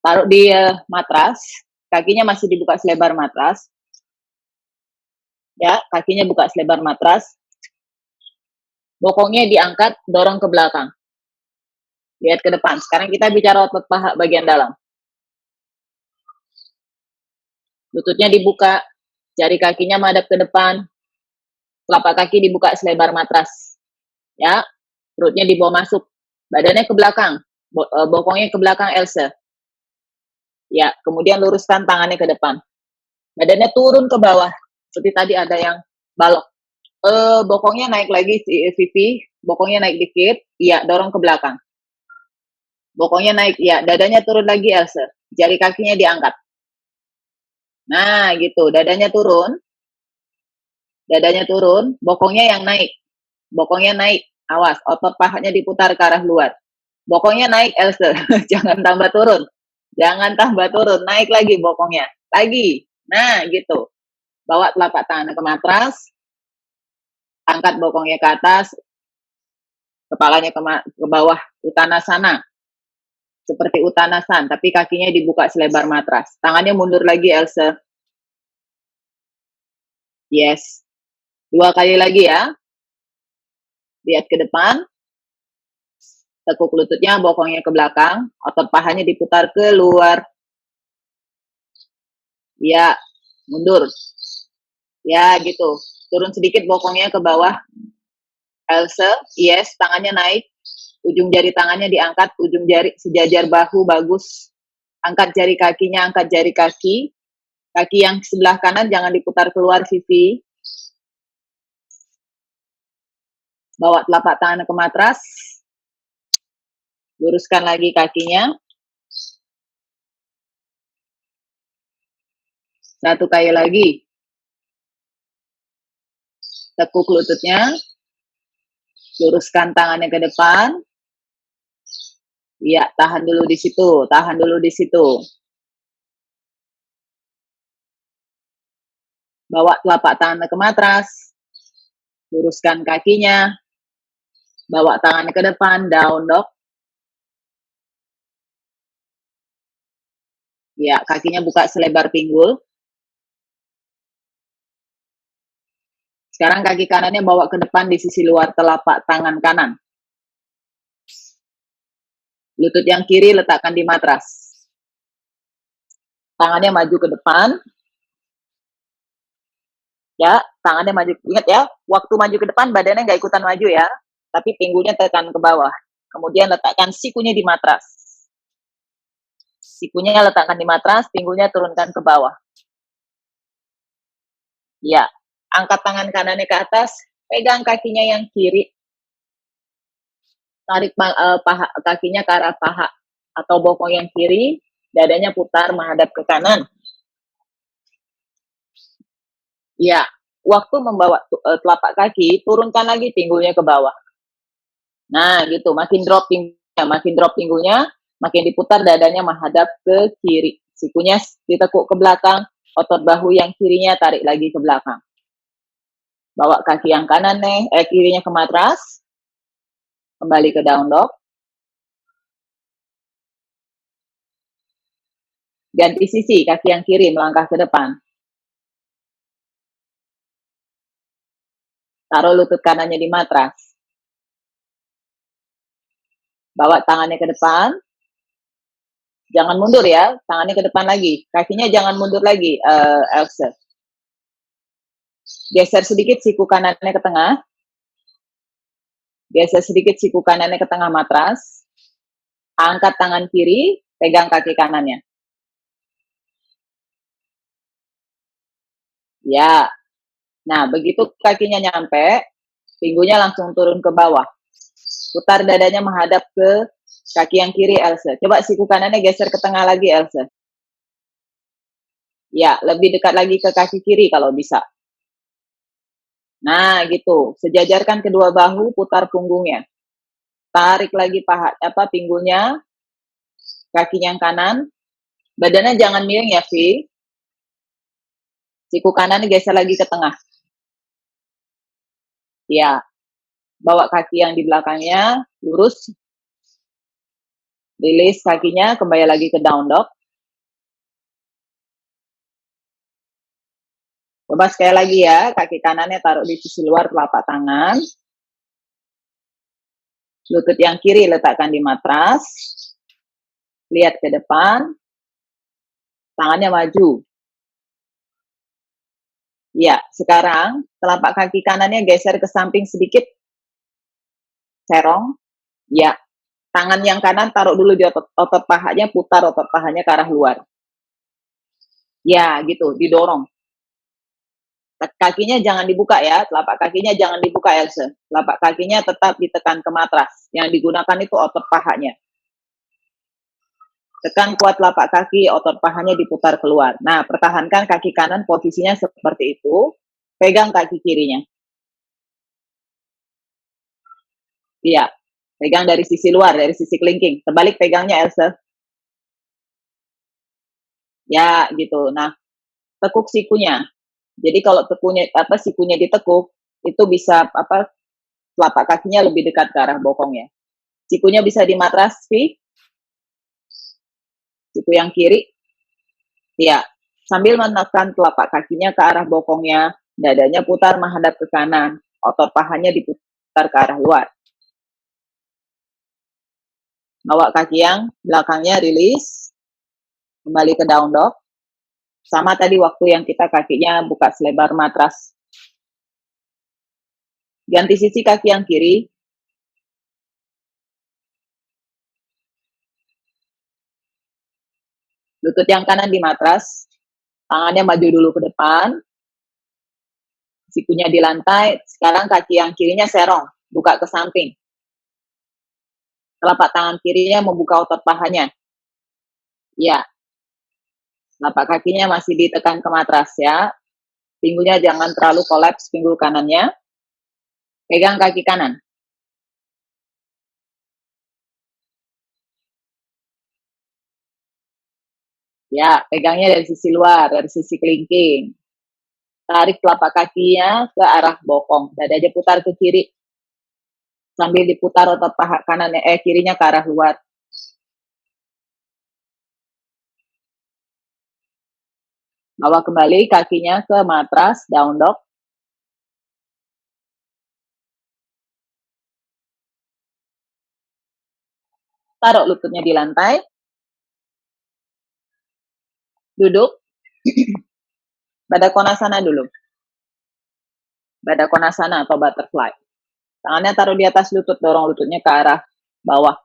taruh di matras, kakinya masih dibuka selebar matras. Ya, kakinya buka selebar matras. Bokongnya diangkat, dorong ke belakang. Lihat ke depan. Sekarang kita bicara otot paha bagian dalam. Lututnya dibuka, jari kakinya madep ke depan, telapak kaki dibuka selebar matras. Ya, perutnya dibawa masuk, badannya ke belakang, bokongnya ke belakang Elsa. Ya, kemudian luruskan tangannya ke depan. Badannya turun ke bawah, seperti tadi ada yang balok. Bokongnya naik lagi, Vivi. Bokongnya naik dikit, iya, dorong ke belakang. Bokongnya naik, iya, dadanya turun lagi Elsa. Jari kakinya diangkat. Nah, gitu, dadanya turun, bokongnya yang naik. Bokongnya naik, awas, otot pahanya diputar ke arah luar. Bokongnya naik, Elsa. Jangan tambah turun. Jangan tambah turun, naik lagi bokongnya. Lagi. Nah, gitu. Bawa telapak tangan ke matras, angkat bokongnya ke atas, kepalanya ke bawah, Uttanasana. Seperti Uttanasan, tapi kakinya dibuka selebar matras. Tangannya mundur lagi, Elsa. Yes. 2 kali lagi ya. Lihat ke depan. Tekuk lututnya, bokongnya ke belakang. Otot pahanya diputar ke luar. Ya, mundur. Ya, gitu. Turun sedikit bokongnya ke bawah. Elsa, yes, tangannya naik. Ujung jari tangannya diangkat, ujung jari sejajar bahu, bagus. Angkat jari kakinya, angkat jari kaki. Kaki yang sebelah kanan jangan diputar keluar, Vivi. Bawa telapak tangan ke matras. Luruskan lagi kakinya. 1 kali lagi. Tekuk lututnya. Luruskan tangannya ke depan. Iya, tahan dulu di situ, tahan dulu di situ. Bawa telapak tangan ke matras. Luruskan kakinya. Bawa tangan ke depan, down dog. Ya, kakinya buka selebar pinggul. Sekarang kaki kanannya bawa ke depan di sisi luar telapak tangan kanan. Lutut yang kiri letakkan di matras. Tangannya maju ke depan. Ya, tangannya maju. Ingat ya, waktu maju ke depan badannya nggak ikutan maju ya, tapi pinggulnya tekan ke bawah. Kemudian letakkan sikunya di matras. Sikunya letakkan di matras, pinggulnya turunkan ke bawah. Ya, angkat tangan kanannya ke atas, pegang kakinya yang kiri, tarik paha, kakinya ke arah paha atau bokong yang kiri, dadanya putar menghadap ke kanan. Ya, waktu membawa telapak kaki, turunkan lagi pinggulnya ke bawah. Nah, gitu, makin drop pinggulnya, makin diputar dadanya menghadap ke kiri. Sikunya ditekuk ke belakang, otot bahu yang kirinya tarik lagi ke belakang. Bawa kaki yang kanan kirinya ke matras, kembali ke down dog. Ganti sisi, kaki yang kiri melangkah ke depan. Taruh lutut kanannya di matras. Bawa tangannya ke depan. Jangan mundur ya, tangannya ke depan lagi. Kakinya jangan mundur lagi, Elsa. Geser sedikit siku kanannya ke tengah. Geser sedikit siku kanannya ke tengah matras. Angkat tangan kiri, pegang kaki kanannya. Ya. Nah, begitu kakinya nyampe, pinggulnya langsung turun ke bawah. Putar dadanya menghadap ke kaki yang kiri, Elsa. Coba siku kanannya geser ke tengah lagi, Elsa. Ya, lebih dekat lagi ke kaki kiri kalau bisa. Nah, gitu. Sejajarkan kedua bahu, putar punggungnya. Tarik lagi paha pinggulnya, kakinya yang kanan. Badannya jangan miring ya, Vi. Siku kanan geser lagi ke tengah. Ya, bawa kaki yang di belakangnya lurus. Rilis kakinya, kembali lagi ke down dog. Coba sekali lagi ya, kaki kanannya taruh di sisi luar telapak tangan. Lutut yang kiri letakkan di matras. Lihat ke depan. Tangannya maju. Ya, sekarang telapak kaki kanannya geser ke samping sedikit. Serong. Ya, tangan yang kanan taruh dulu di otot pahanya, putar otot pahanya ke arah luar. Ya, gitu, didorong. Kakinya jangan dibuka ya, telapak kakinya jangan dibuka, Elsa. Telapak kakinya tetap ditekan ke matras. Yang digunakan itu otot pahanya. Tekan kuat telapak kaki, otot pahanya diputar keluar. Nah, pertahankan kaki kanan posisinya seperti itu. Pegang kaki kirinya. Iya, pegang dari sisi luar, dari sisi kelingking. Terbalik pegangnya, Elsa. Ya, gitu. Nah, tekuk sikunya. Jadi kalau sikunya ditekuk, itu bisa telapak kakinya lebih dekat ke arah bokongnya. Sikunya bisa di matras, Vi. Siku yang kiri. Ya, sambil menekan telapak kakinya ke arah bokongnya, dadanya putar menghadap ke kanan, otot pahanya diputar ke arah luar. Bawa kaki yang belakangnya rilis, kembali ke down dog. Sama tadi waktu yang kita kakinya buka selebar matras. Ganti sisi kaki yang kiri. Lutut yang kanan di matras. Tangannya maju dulu ke depan. Sikunya di lantai. Sekarang kaki yang kirinya serong, buka ke samping. Telapak tangan kirinya membuka otot pahanya. Ya. Telapak kakinya masih ditekan ke matras ya. Pinggulnya jangan terlalu kolaps pinggul kanannya. Pegang kaki kanan. Ya, pegangnya dari sisi luar, dari sisi kelingking. Tarik telapak kakinya ke arah bokong. Dadanya putar ke kiri. Sambil diputar otot paha kanannya, kirinya ke arah luar. Bawa kembali kakinya ke matras, down dog. Taruh lututnya di lantai. Duduk. Badak konasana dulu. Badak konasana atau butterfly. Tangannya taruh di atas lutut, dorong lututnya ke arah bawah.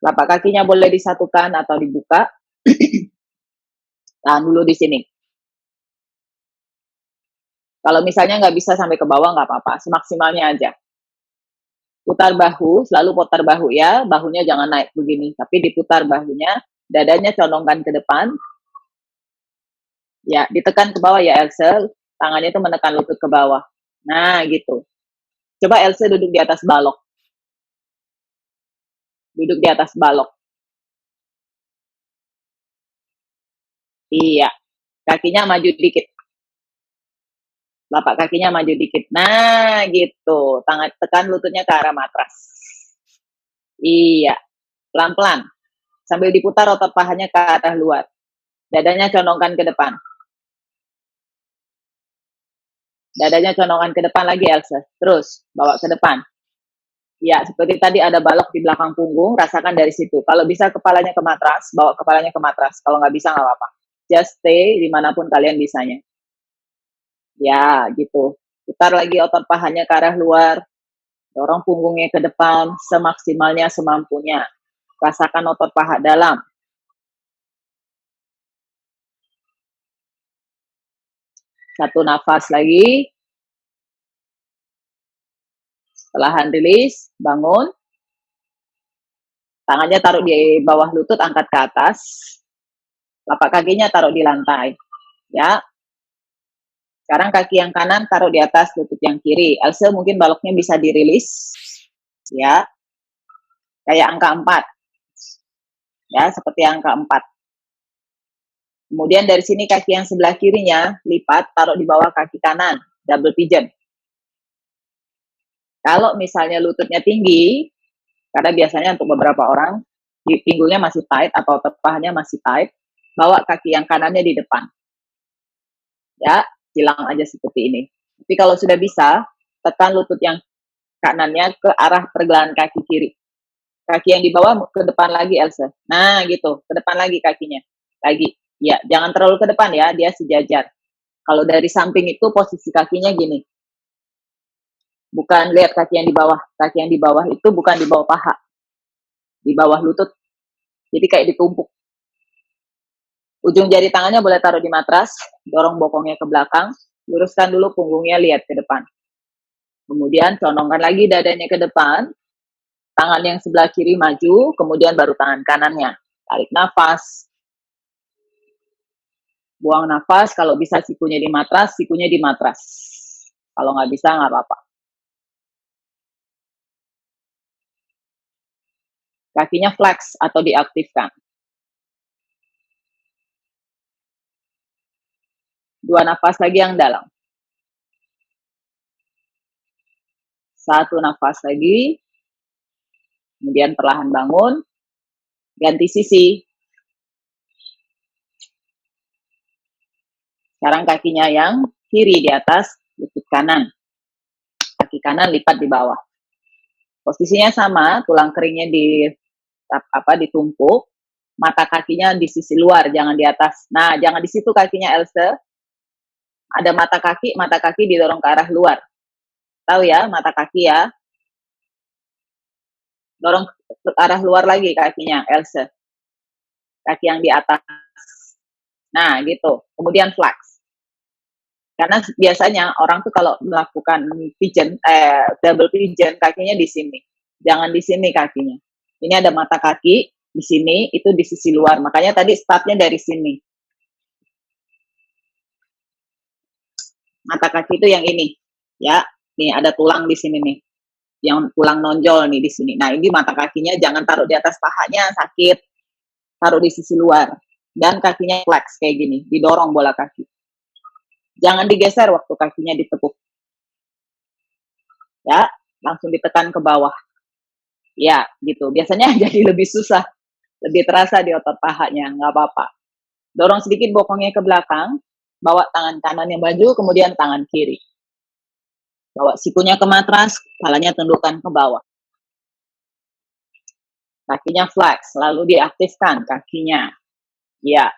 Telapak kakinya boleh disatukan atau dibuka. Tahan dulu di sini. Kalau misalnya nggak bisa sampai ke bawah, nggak apa-apa. Semaksimalnya aja. Putar bahu, selalu putar bahu ya. Bahunya jangan naik begini, tapi diputar bahunya. Dadanya condongkan ke depan. Ya, ditekan ke bawah ya, Elsa. Tangannya itu menekan lutut ke bawah. Nah, gitu. Coba Elsa duduk di atas balok. Duduk di atas balok. Iya. Kakinya maju dikit. Telapak kakinya maju dikit. Nah, gitu. Tangan tekan lututnya ke arah matras. Iya. Pelan-pelan. Sambil diputar otot pahanya ke arah luar. Dadanya condongkan ke depan. Dadanya condongkan ke depan lagi, Elsa. Terus, bawa ke depan. Ya, seperti tadi ada balok di belakang punggung, rasakan dari situ. Kalau bisa kepalanya ke matras, bawa kepalanya ke matras. Kalau nggak bisa nggak apa-apa. Just stay dimanapun kalian bisanya. Ya, gitu. Putar lagi otot pahanya ke arah luar, dorong punggungnya ke depan semaksimalnya semampunya. Rasakan otot paha dalam. Satu nafas lagi, perlahan rilis, bangun. Tangannya taruh di bawah lutut, angkat ke atas. Telapak kakinya taruh di lantai. Ya, sekarang kaki yang kanan taruh di atas lutut yang kiri. Else mungkin baloknya bisa dirilis. Ya, kayak angka 4. Ya, seperti angka 4. Kemudian dari sini kaki yang sebelah kirinya lipat, taruh di bawah kaki kanan, double pigeon. Kalau misalnya lututnya tinggi, karena biasanya untuk beberapa orang di pinggulnya masih tight atau tepahnya masih tight, bawa kaki yang kanannya di depan. Ya, hilang aja seperti ini. Tapi kalau sudah bisa, tekan lutut yang kanannya ke arah pergelangan kaki kiri. Kaki yang di bawah ke depan lagi, Elsa. Nah, gitu. Ke depan lagi kakinya. Lagi. Ya, jangan terlalu ke depan ya, dia sejajar. Kalau dari samping itu posisi kakinya gini. Bukan lihat kaki yang di bawah. Kaki yang di bawah itu bukan di bawah paha. Di bawah lutut. Jadi kayak ditumpuk. Ujung jari tangannya boleh taruh di matras, dorong bokongnya ke belakang, luruskan dulu punggungnya, lihat ke depan. Kemudian condongkan lagi dadanya ke depan, tangan yang sebelah kiri maju, kemudian baru tangan kanannya. Tarik nafas. Buang nafas, kalau bisa sikunya di matras, sikunya di matras. Kalau nggak bisa, nggak apa-apa. Kakinya flex atau diaktifkan. Dua nafas lagi yang dalam. Satu nafas lagi. Kemudian perlahan bangun. Ganti sisi. Sekarang kakinya yang kiri di atas, lutut kanan. Kaki kanan lipat di bawah. Posisinya sama, tulang keringnya ditumpuk, mata kakinya di sisi luar, jangan di atas. Nah, jangan di situ kakinya, Else. Ada mata kaki didorong ke arah luar. Tahu ya, mata kaki ya. Dorong ke arah luar lagi kakinya, Else. Kaki yang di atas. Nah, gitu. Kemudian flex. Karena biasanya orang tuh kalau melakukan double pigeon, kakinya di sini. Jangan di sini kakinya. Ini ada mata kaki di sini, itu di sisi luar. Makanya tadi startnya dari sini. Mata kaki itu yang ini. Ya, nih ada tulang di sini nih. Yang tulang nonjol nih di sini. Nah, ini mata kakinya jangan taruh di atas pahanya, sakit. Taruh di sisi luar. Dan kakinya flex kayak gini, didorong bola kaki. Jangan digeser waktu kakinya ditekuk. Ya, langsung ditekan ke bawah. Ya, gitu. Biasanya jadi lebih susah, lebih terasa di otot pahanya, nggak apa-apa. Dorong sedikit bokongnya ke belakang, bawa tangan kanan yang maju, kemudian tangan kiri. Bawa sikunya ke matras, kepalanya tundukkan ke bawah. Kakinya flex, lalu diaktifkan kakinya. Ya,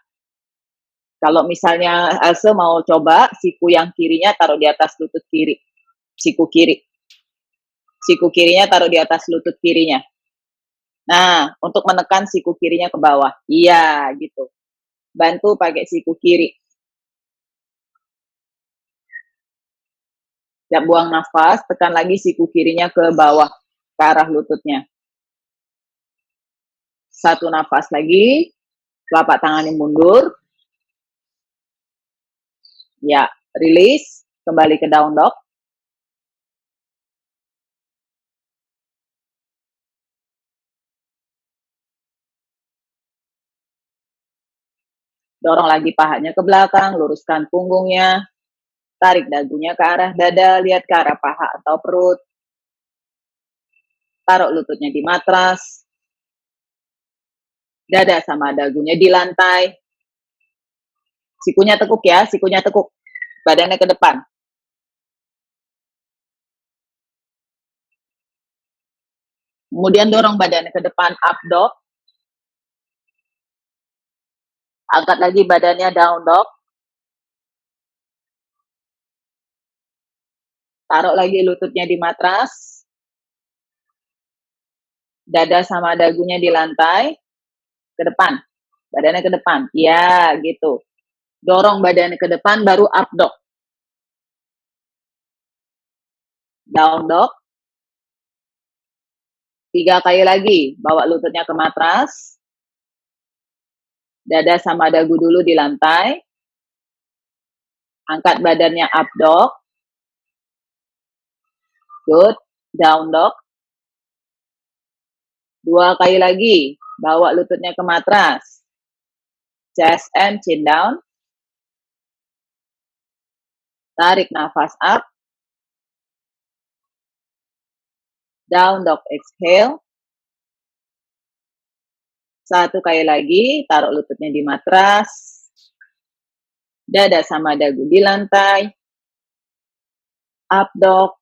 kalau misalnya Else mau coba, siku yang kirinya taruh di atas lutut kiri. Siku kiri. Siku kirinya taruh di atas lutut kirinya. Nah, untuk menekan siku kirinya ke bawah. Iya, gitu. Bantu pakai siku kiri. Siap buang nafas, tekan lagi siku kirinya ke bawah, ke arah lututnya. Satu nafas lagi, telapak tangannya mundur. Ya, release, kembali ke down dog. Dorong lagi pahanya ke belakang, luruskan punggungnya, tarik dagunya ke arah dada, lihat ke arah paha atau perut. Taruh lututnya di matras, dada sama dagunya di lantai. Sikunya tekuk ya, sikunya tekuk. Badannya ke depan. Kemudian dorong badannya ke depan, up dog. Angkat lagi badannya, down dog. Taruh lagi lututnya di matras. Dada sama dagunya di lantai. Ke depan. Badannya ke depan. Ya, gitu. Dorong badannya ke depan, baru up dog. Down dog. 3 kali lagi. Bawa lututnya ke matras. Dada sama dagu dulu di lantai. Angkat badannya, up dog. Good. Down dog. 2 kali lagi. Bawa lututnya ke matras. Chest and chin down. Tarik nafas up. Down dog, exhale. 1 kali lagi. Taruh lututnya di matras. Dada sama dagu di lantai. Up dog.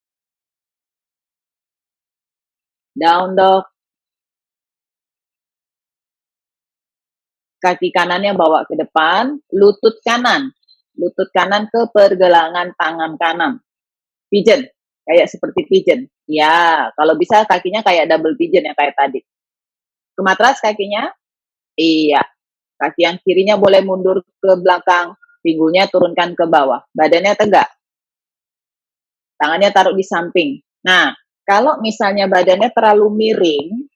Down dog. Kaki kanannya bawa ke depan, lutut kanan ke pergelangan tangan kanan. Pigeon, kayak seperti pigeon. Ya, kalau bisa kakinya kayak double pigeon ya kayak tadi. Ke matras kakinya, iya. Kaki yang kirinya boleh mundur ke belakang, pinggulnya turunkan ke bawah, badannya tegak. Tangannya taruh di samping. Nah, kalau misalnya badannya terlalu miring,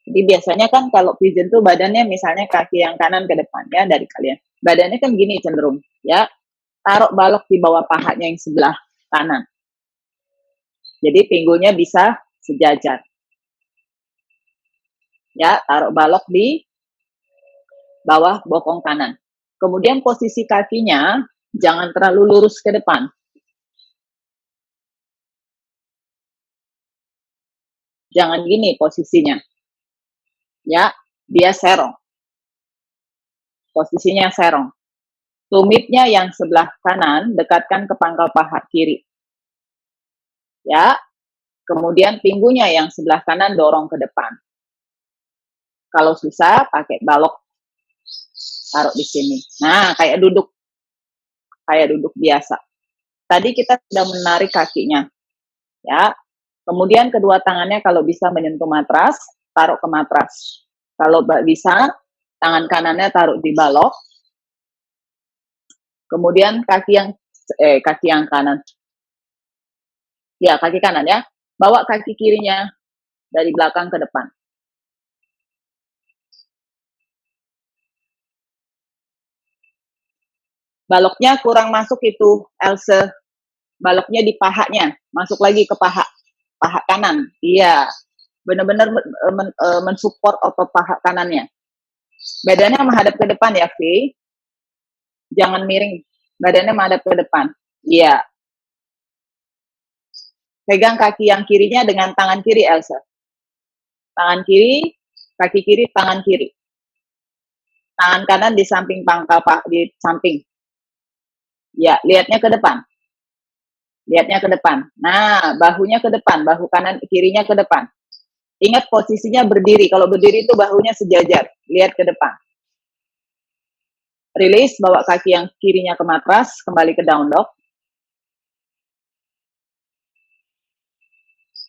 jadi biasanya kan kalau pigeon tuh badannya misalnya kaki yang kanan ke depannya dari kalian. Badannya kan gini cenderung, ya. Taruh balok di bawah pahanya yang sebelah kanan. Jadi pinggulnya bisa sejajar. Ya, taruh balok di bawah bokong kanan. Kemudian posisi kakinya jangan terlalu lurus ke depan. Jangan gini posisinya. Ya, dia serong. Posisinya serong. Tumitnya yang sebelah kanan dekatkan ke pangkal paha kiri. Ya, kemudian pinggulnya yang sebelah kanan dorong ke depan. Kalau susah pakai balok, taruh di sini. Nah, kayak duduk biasa. Tadi kita sudah menarik kakinya, ya. Kemudian kedua tangannya kalau bisa menyentuh matras, taruh ke matras. Kalau bisa, tangan kanannya taruh di balok. Kemudian kaki yang kanan. Ya, kaki kanan ya. Bawa kaki kirinya dari belakang ke depan. Baloknya kurang masuk itu, Else. Baloknya di pahanya, masuk lagi ke paha kanan. Iya, benar-benar mensupport otot paha kanannya. Badannya menghadap ke depan ya, Vi. Jangan miring. Badannya menghadap ke depan. Iya. Pegang kaki yang kirinya dengan tangan kiri, Elsa. Tangan kiri, kaki kiri, tangan kiri. Tangan kanan di samping pangkal di samping. Ya, lihatnya ke depan. Lihatnya ke depan. Nah, bahunya ke depan, bahu kanan kirinya ke depan. Ingat posisinya berdiri. Kalau berdiri itu bahunya sejajar. Lihat ke depan. Release, bawa kaki yang kirinya ke matras, kembali ke down dog.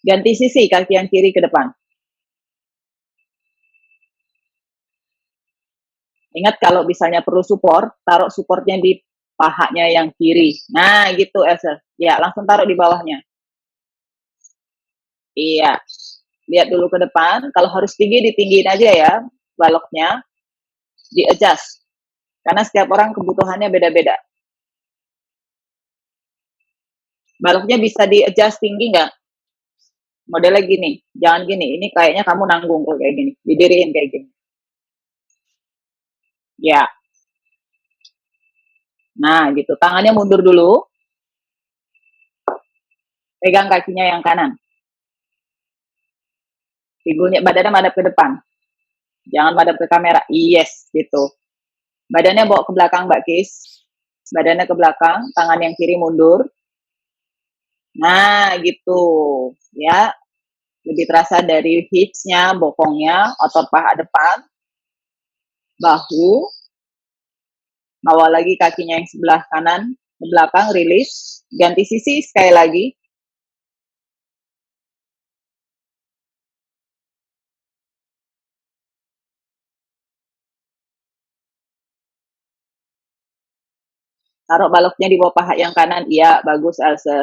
Ganti sisi, kaki yang kiri ke depan. Ingat kalau misalnya perlu support, taruh supportnya di pahanya yang kiri. Nah, gitu Elsa. Ya, langsung taruh di bawahnya. Iya. Lihat dulu ke depan. Kalau harus tinggi, ditinggiin aja ya baloknya. Di-adjust. Karena setiap orang kebutuhannya beda-beda. Baloknya bisa di-adjust tinggi nggak? Modelnya gini. Jangan gini. Ini kayaknya kamu nanggung kalau kayak gini. Didiriin kayak gini. Ya. Nah, gitu. Tangannya mundur dulu. Pegang kakinya yang kanan. Pinggulnya, badannya madep ke depan. Jangan madep ke kamera. Yes, gitu. Badannya bawa ke belakang, Mbak Kis. Badannya ke belakang, tangan yang kiri mundur. Nah, gitu. Ya. Lebih terasa dari hips-nya, bokongnya, otot paha depan, bahu, bawa lagi kakinya yang sebelah kanan ke belakang, rilis, ganti sisi sekali lagi, taruh baloknya di bawah paha yang kanan, iya, bagus Else.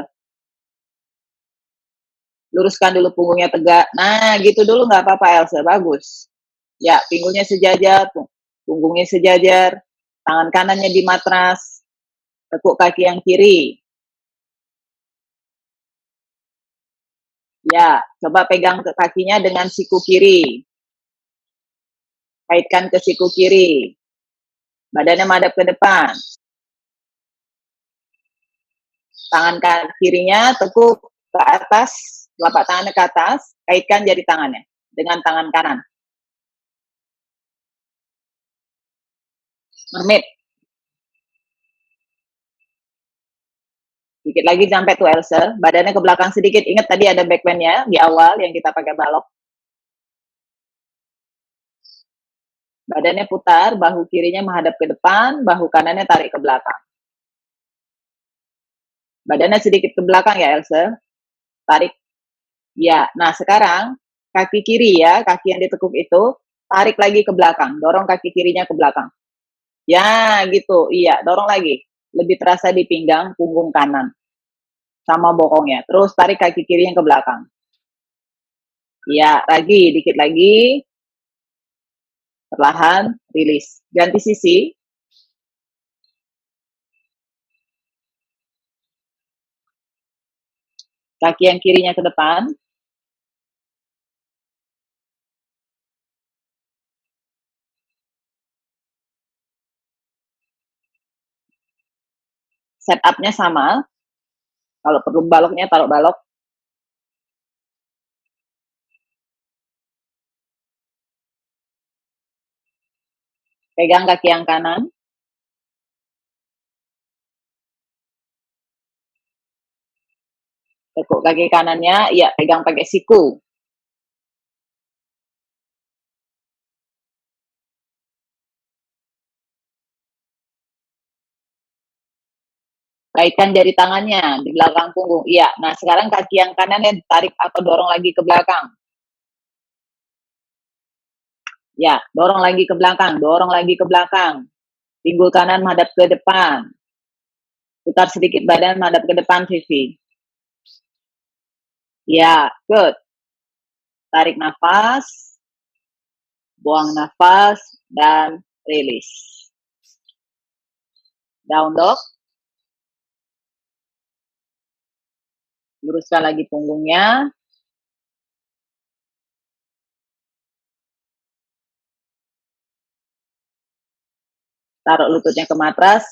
Luruskan dulu punggungnya tegak, nah gitu dulu nggak apa-apa Else, bagus. Ya, pinggulnya sejajar, punggungnya sejajar, tangan kanannya di matras, tekuk kaki yang kiri. Ya, coba pegang ke kakinya dengan siku kiri. Kaitkan ke siku kiri. Badannya madep ke depan. Tangan kirinya tekuk ke atas, telapak tangannya ke atas, kaitkan jari tangannya dengan tangan kanan. Mermaid. Dikit lagi sampai tuh Else, badannya ke belakang sedikit. Ingat tadi ada backbendnya di awal yang kita pakai balok. Badannya putar, bahu kirinya menghadap ke depan, bahu kanannya tarik ke belakang. Badannya sedikit ke belakang ya Else, tarik. Ya, nah sekarang kaki kiri ya, kaki yang ditekuk itu, tarik lagi ke belakang, dorong kaki kirinya ke belakang. Ya, gitu, iya, dorong lagi. Lebih terasa di pinggang, punggung kanan, sama bokongnya. Terus tarik kaki kirinya ke belakang. Ya, lagi, dikit lagi, perlahan, rilis. Ganti sisi, kaki yang kirinya ke depan, setupnya sama. Kalau perlu baloknya, taruh balok. Pegang kaki yang kanan, tekuk kaki kanannya, ya pegang pakai siku. Kaitkan jari tangannya di belakang punggung. Iya, nah sekarang kaki yang kanannya tarik atau dorong lagi ke belakang. Ya, dorong lagi ke belakang, dorong lagi ke belakang. Pinggul kanan menghadap ke depan. Putar sedikit badan menghadap ke depan, Vivi. Ya, good. Tarik nafas, buang nafas, dan rilis. Down dog. Luruskan lagi punggungnya. Taruh lututnya ke matras.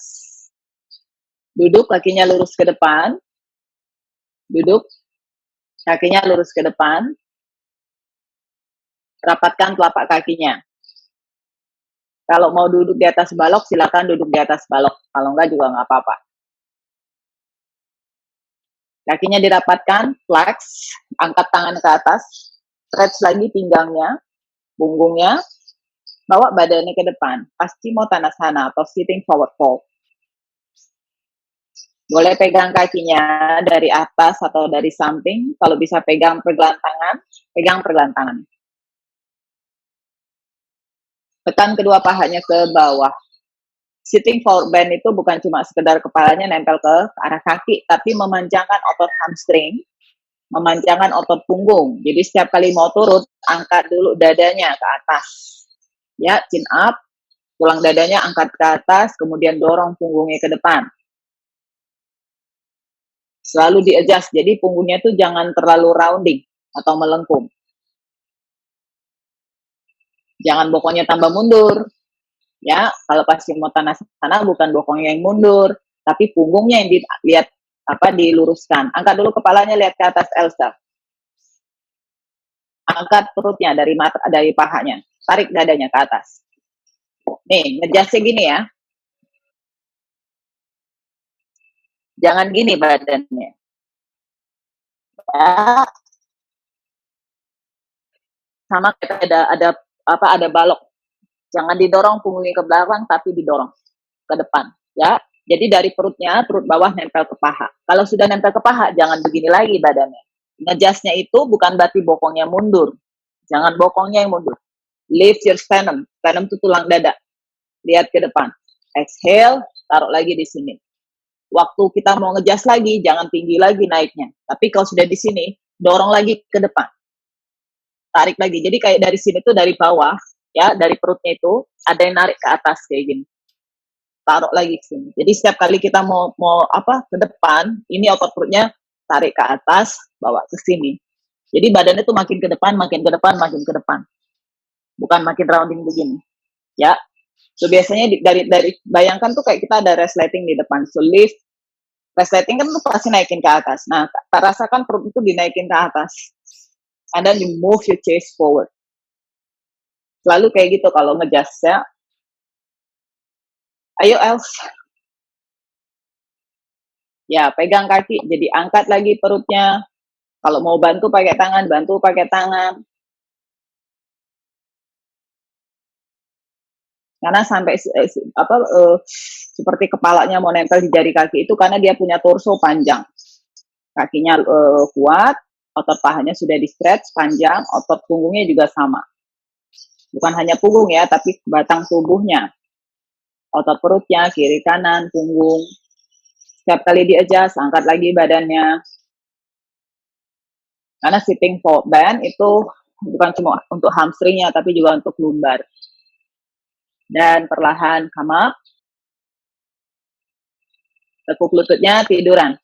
Duduk, kakinya lurus ke depan. Duduk, kakinya lurus ke depan. Rapatkan telapak kakinya. Kalau mau duduk di atas balok, silakan duduk di atas balok. Kalau enggak juga nggak apa-apa. Kakinya dirapatkan, flex, angkat tangan ke atas, stretch lagi pinggangnya, punggungnya, bawa badannya ke depan. Paschimottanasana atau sitting forward fold. Boleh pegang kakinya dari atas atau dari samping. Kalau bisa pegang pergelantangan, pegang pergelantangan. Tekan kedua pahanya ke bawah. Sitting forward bend itu bukan cuma sekedar kepalanya nempel ke arah kaki, tapi memanjangkan otot hamstring, memanjangkan otot punggung. Jadi setiap kali mau turun, angkat dulu dadanya ke atas. Ya, chin up, tulang dadanya angkat ke atas, kemudian dorong punggungnya ke depan. Selalu di-adjust, jadi punggungnya tuh jangan terlalu rounding atau melengkung. Jangan bokongnya tambah mundur. Ya, kalau Paschimottanasana bukan bokongnya yang mundur, tapi punggungnya yang dilihat diluruskan. Angkat dulu kepalanya, lihat ke atas Elsa. Angkat perutnya dari pahanya. Tarik dadanya ke atas. Nih, ngejasnya gini ya. Jangan gini badannya. Ya. sama kayak ada balok. Jangan didorong punggungnya ke belakang, tapi didorong ke depan, ya. Jadi dari perutnya, perut bawah nempel ke paha. Kalau sudah nempel ke paha, jangan begini lagi badannya. Ngejasnya itu bukan berarti bokongnya mundur. Jangan bokongnya yang mundur. Lift your sternum. Sternum itu tulang dada. Lihat ke depan. Exhale, taruh lagi di sini. Waktu kita mau ngejas lagi, jangan tinggi lagi naiknya. Tapi kalau sudah di sini, dorong lagi ke depan. Tarik lagi. Jadi kayak dari sini tuh dari bawah, ya, dari perutnya itu ada yang narik ke atas kayak gini. Taruh lagi ke sini. Jadi setiap kali kita mau apa ke depan, ini otot perutnya tarik ke atas, bawa ke sini. Jadi badannya tuh makin ke depan, makin ke depan, makin ke depan. Bukan makin rounding begini. Ya. So biasanya dari bayangkan tuh kayak kita ada resleting di depan. So lift, resleting kan tuh pasti naikin ke atas. Nah, rasakan perut itu dinaikin ke atas. And then you move your chest forward. Selalu kayak gitu kalau ngejas ya. Ayo Els. Ya, pegang kaki, jadi angkat lagi perutnya. Kalau mau bantu pakai tangan, bantu pakai tangan. Karena sampai seperti kepalanya mau nempel di jari kaki itu karena dia punya torso panjang. Kakinya kuat, otot pahanya sudah di stretch panjang, otot punggungnya juga sama. Bukan hanya punggung ya, tapi batang tubuhnya. Otot perutnya, kiri kanan, punggung. Setiap kali di-adjust, angkat lagi badannya. Karena sitting band itu bukan cuma untuk hamstringnya, tapi juga untuk lumbar. Dan perlahan come up. Tekuk lututnya tiduran.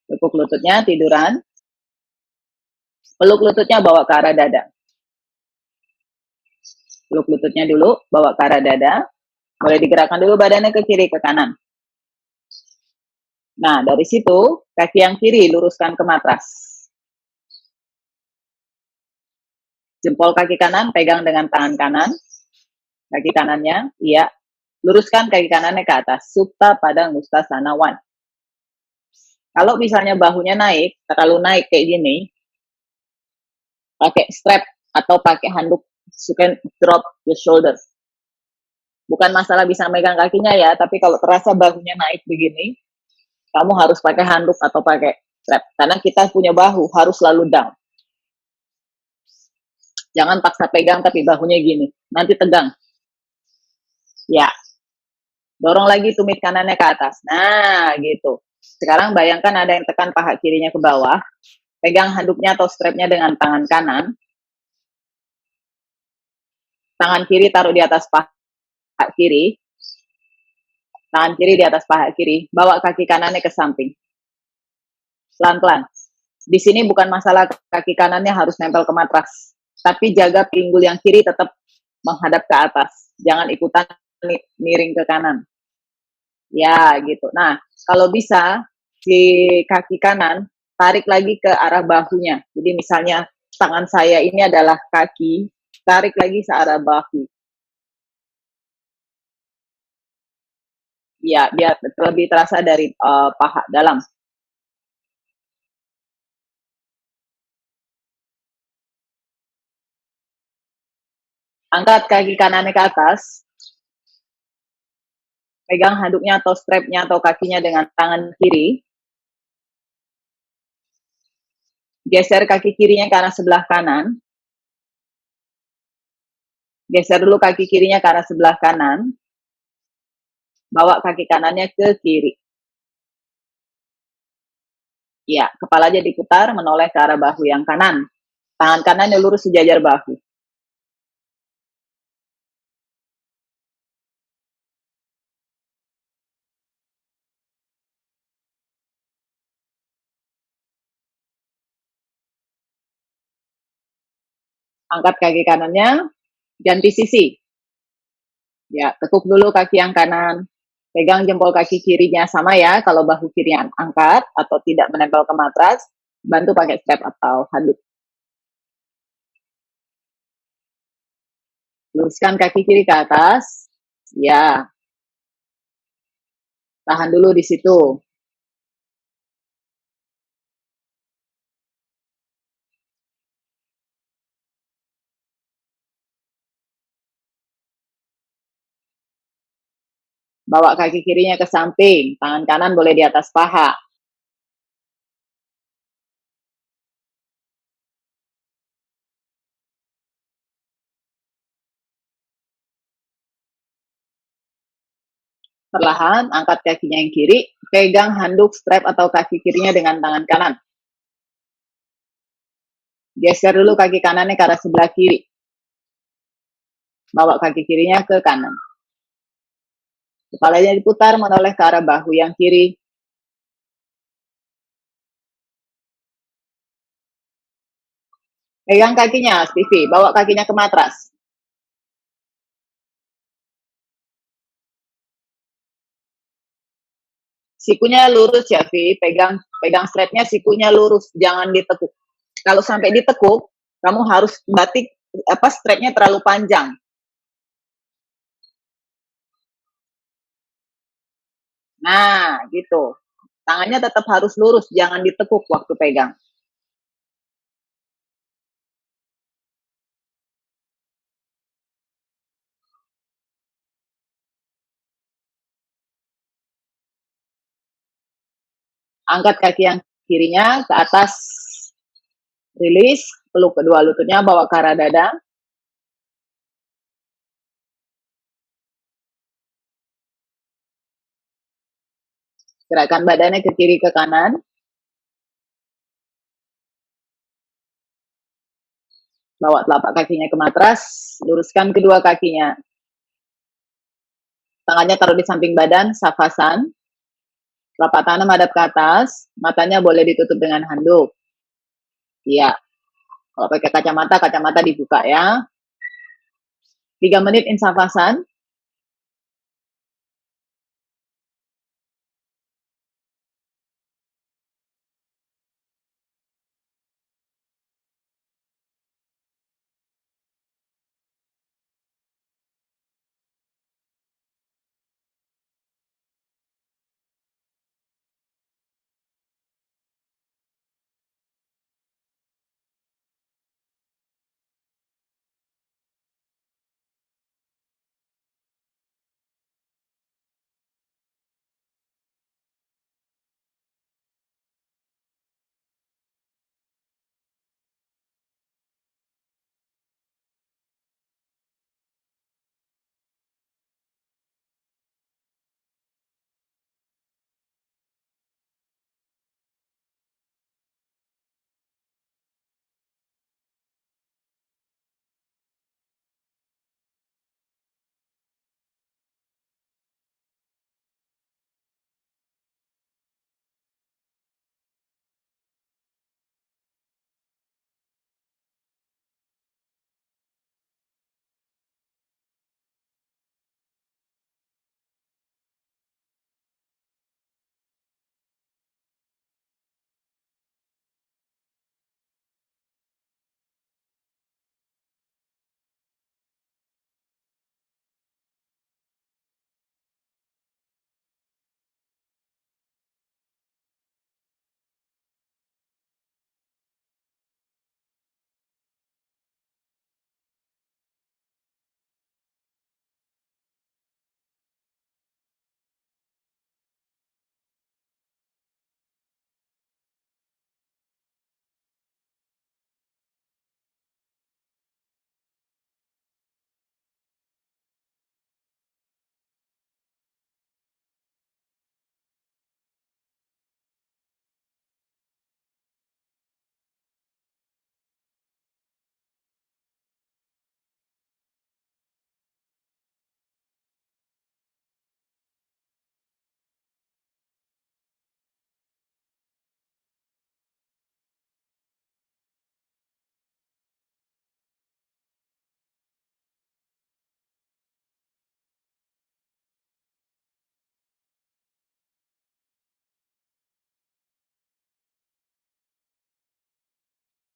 Tekuk lututnya tiduran. Peluk lututnya bawa ke arah dada. Peluk lututnya dulu, bawa ke arah dada. Boleh digerakkan dulu badannya ke kiri, ke kanan. Nah, dari situ, kaki yang kiri luruskan ke matras. Jempol kaki kanan pegang dengan tangan kanan. Kaki kanannya, iya. Luruskan kaki kanannya ke atas. Supta pada Mustasana One. Kalau misalnya bahunya naik, terlalu naik kayak gini, pakai strap atau pakai handuk, you can drop your shoulder. Bukan masalah bisa megang kakinya ya, tapi kalau terasa bahunya naik begini, kamu harus pakai handuk atau pakai strap. Karena kita punya bahu, harus selalu down. Jangan paksa pegang tapi bahunya gini, nanti tegang. Ya, dorong lagi tumit kanannya ke atas. Nah, gitu. Sekarang bayangkan ada yang tekan paha kirinya ke bawah, pegang handuknya atau strapnya dengan tangan kanan, tangan kiri taruh di atas paha kiri, tangan kiri di atas paha kiri, bawa kaki kanannya ke samping. Pelan-pelan. Di sini bukan masalah kaki kanannya harus nempel ke matras, tapi jaga pinggul yang kiri tetap menghadap ke atas. Jangan ikutan miring ke kanan. Ya, gitu. Nah, kalau bisa, si kaki kanan tarik lagi ke arah bahunya. Jadi misalnya tangan saya ini adalah kaki, tarik lagi ke arah bahu. Ya, biar lebih terasa dari paha dalam. Angkat kaki kanannya ke atas, pegang handuknya atau strapnya atau kakinya dengan tangan kiri, geser kaki kirinya ke arah sebelah kanan, geser dulu kaki kirinya ke arah sebelah kanan, bawa kaki kanannya ke kiri. Ya, kepalanya diputar menoleh ke arah bahu yang kanan. Tangan kanannya lurus sejajar bahu. Angkat kaki kanannya, ganti sisi. Ya, tekuk dulu kaki yang kanan. Pegang jempol kaki kirinya sama ya, kalau bahu kirinya angkat atau tidak menempel ke matras, bantu pakai strap atau handuk. Luruskan kaki kiri ke atas. Ya. Tahan dulu di situ. Bawa kaki kirinya ke samping, tangan kanan boleh di atas paha. Perlahan angkat kakinya yang kiri, pegang handuk strap atau kaki kirinya dengan tangan kanan. Geser dulu kaki kanannya ke arah sebelah kiri. Bawa kaki kirinya ke kanan. Kepalanya diputar menoleh ke arah bahu yang kiri. Pegang kakinya, Stevie. Bawa kakinya ke matras. Sikunya lurus ya, Vi. Pegang strapnya, sikunya lurus. Jangan ditekuk. Kalau sampai ditekuk, kamu harus batik strapnya terlalu panjang. Nah, gitu. Tangannya tetap harus lurus, jangan ditekuk waktu pegang. Angkat kaki yang kirinya ke atas, rilis, peluk kedua lututnya, bawa ke arah dada. Gerakan badannya ke kiri ke kanan. Bawa telapak kakinya ke matras, luruskan kedua kakinya. Tangannya taruh di samping badan, safasan. Telapak tangan menghadap ke atas, matanya boleh ditutup dengan handuk. Iya. Kalau pakai kacamata, kacamata dibuka ya. 3 menit insafasan.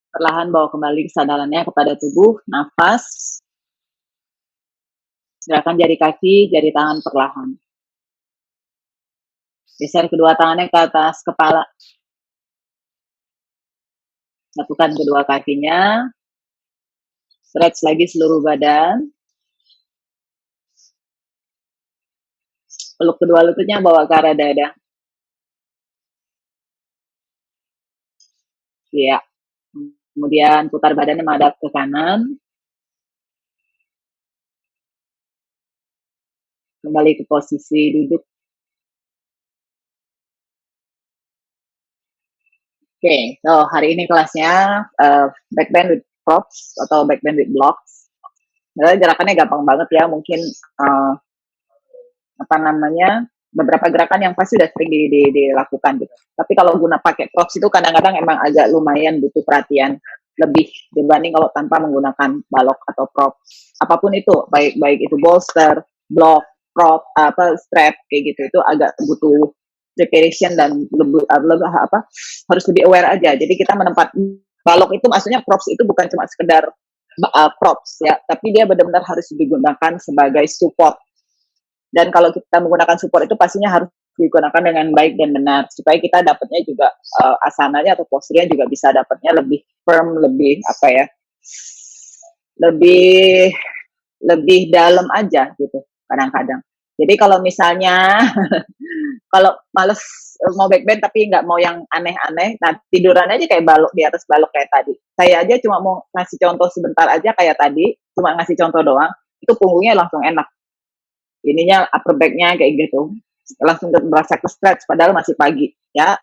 Perlahan bawa kembali kesadarannya kepada tubuh, nafas. Gerakan jari kaki, jari tangan perlahan. Geser kedua tangannya ke atas kepala. Satukan kedua kakinya. Stretch lagi seluruh badan. peluk kedua lututnya, bawa ke arah dada. Iya. Kemudian putar badannya menghadap ke kanan. Kembali ke posisi duduk. Oke, so hari ini kelasnya backbend with props atau backbend with blocks. Sebenarnya gerakannya gampang banget ya, mungkin apa namanya, beberapa gerakan yang pasti udah sering dilakukan gitu. Tapi kalau guna pakai props itu kadang-kadang emang agak lumayan butuh perhatian lebih dibanding kalau tanpa menggunakan balok atau prop. Apapun itu, baik itu bolster, block, prop, apa strap kayak gitu, itu agak butuh preparation dan lebih apa, harus lebih aware aja. Jadi kita menempat balok itu, maksudnya props itu bukan cuma sekedar props ya, tapi dia benar-benar harus digunakan sebagai support. Dan kalau kita menggunakan support itu pastinya harus digunakan dengan baik dan benar supaya kita dapatnya juga asananya atau posturnya juga bisa dapatnya lebih firm, lebih apa ya, lebih dalam aja gitu kadang-kadang. Jadi kalau misalnya kalau males mau backbend tapi nggak mau yang aneh-aneh, nah tiduran aja kayak balok di atas balok kayak tadi. Saya aja cuma mau ngasih contoh sebentar aja kayak tadi, cuma ngasih contoh doang, itu punggungnya langsung enak. Ininya upper back-nya kayak gitu. Langsung berasa ke stretch padahal masih pagi ya.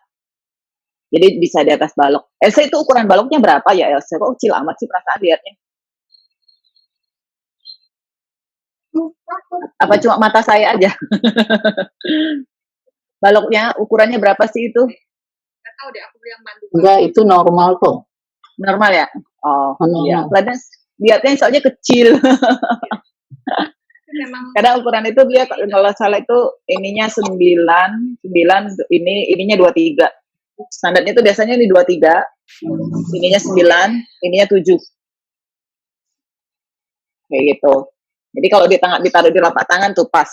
Jadi bisa di atas balok. Elsa itu ukuran baloknya berapa ya Elsa? Kok kecil amat sih perasaan lihatnya? Apa cuma mata saya aja? Baloknya ukurannya berapa sih itu? Nggak tahu deh, aku yang mandu. Enggak, itu normal kok. Normal ya? Oh, iya. Normal. Lihatnya soalnya kecil. Memang Kadang ukuran itu dia kalau salah itu ininya 9, ininya 23. Standarnya itu biasanya ini 23, ininya 9, ininya 7. Kayak gitu. Jadi kalau ditaruh di telapak tangan tuh pas.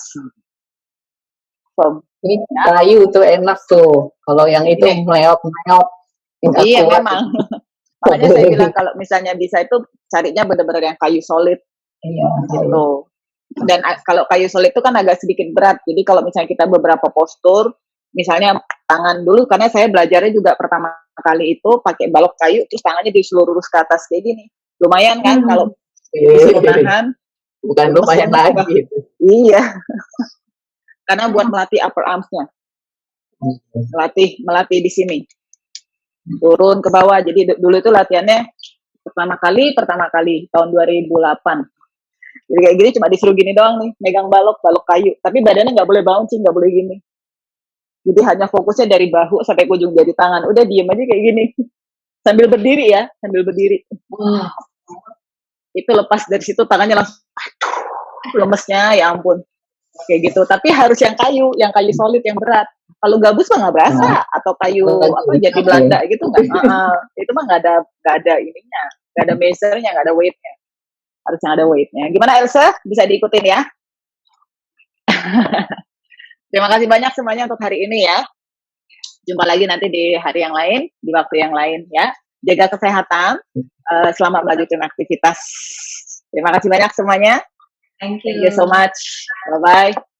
Ini kayu tuh enak tuh. Kalau yang itu meleot-meleot. Iya memang. Makanya saya bilang kalau misalnya bisa itu carinya benar-benar yang kayu solid. Iya. Gitu. Dan kalau kayu solid itu kan agak sedikit berat. Jadi kalau misalnya kita beberapa postur, misalnya tangan dulu, karena saya belajarnya juga pertama kali itu pakai balok kayu, terus tangannya disuruh lurus ke atas kayak gini. Lumayan kan kalau disuruh nahan. Bukan lumayan lagi. Iya. Karena buat melatih upper arms-nya. Melatih di sini. Turun ke bawah. Jadi dulu itu latihannya pertama kali tahun 2008. Jadi kayak gini cuma disuruh gini doang nih, megang balok kayu. Tapi badannya nggak boleh bouncing, nggak boleh gini. Jadi hanya fokusnya dari bahu sampai ujung jari tangan. Udah diem aja kayak gini. Sambil berdiri ya, sambil berdiri. Itu lepas dari situ tangannya langsung, aduh, lemesnya ya ampun. Kayak gitu. Tapi harus yang kayu solid, yang berat. Kalau gabus mah nggak berasa, atau kayu apa jati Belanda gitu nggak. Itu mah nggak ada ininya, nggak ada measurenya, nggak ada weightnya. Harusnya ada weightnya. Gimana Elsa? Bisa diikutin ya? Terima kasih banyak semuanya untuk hari ini ya. Jumpa lagi nanti di hari yang lain, di waktu yang lain ya. Jaga kesehatan, selamat melanjutkan aktivitas. Terima kasih banyak semuanya. thank you. Thank you so much. Bye-bye.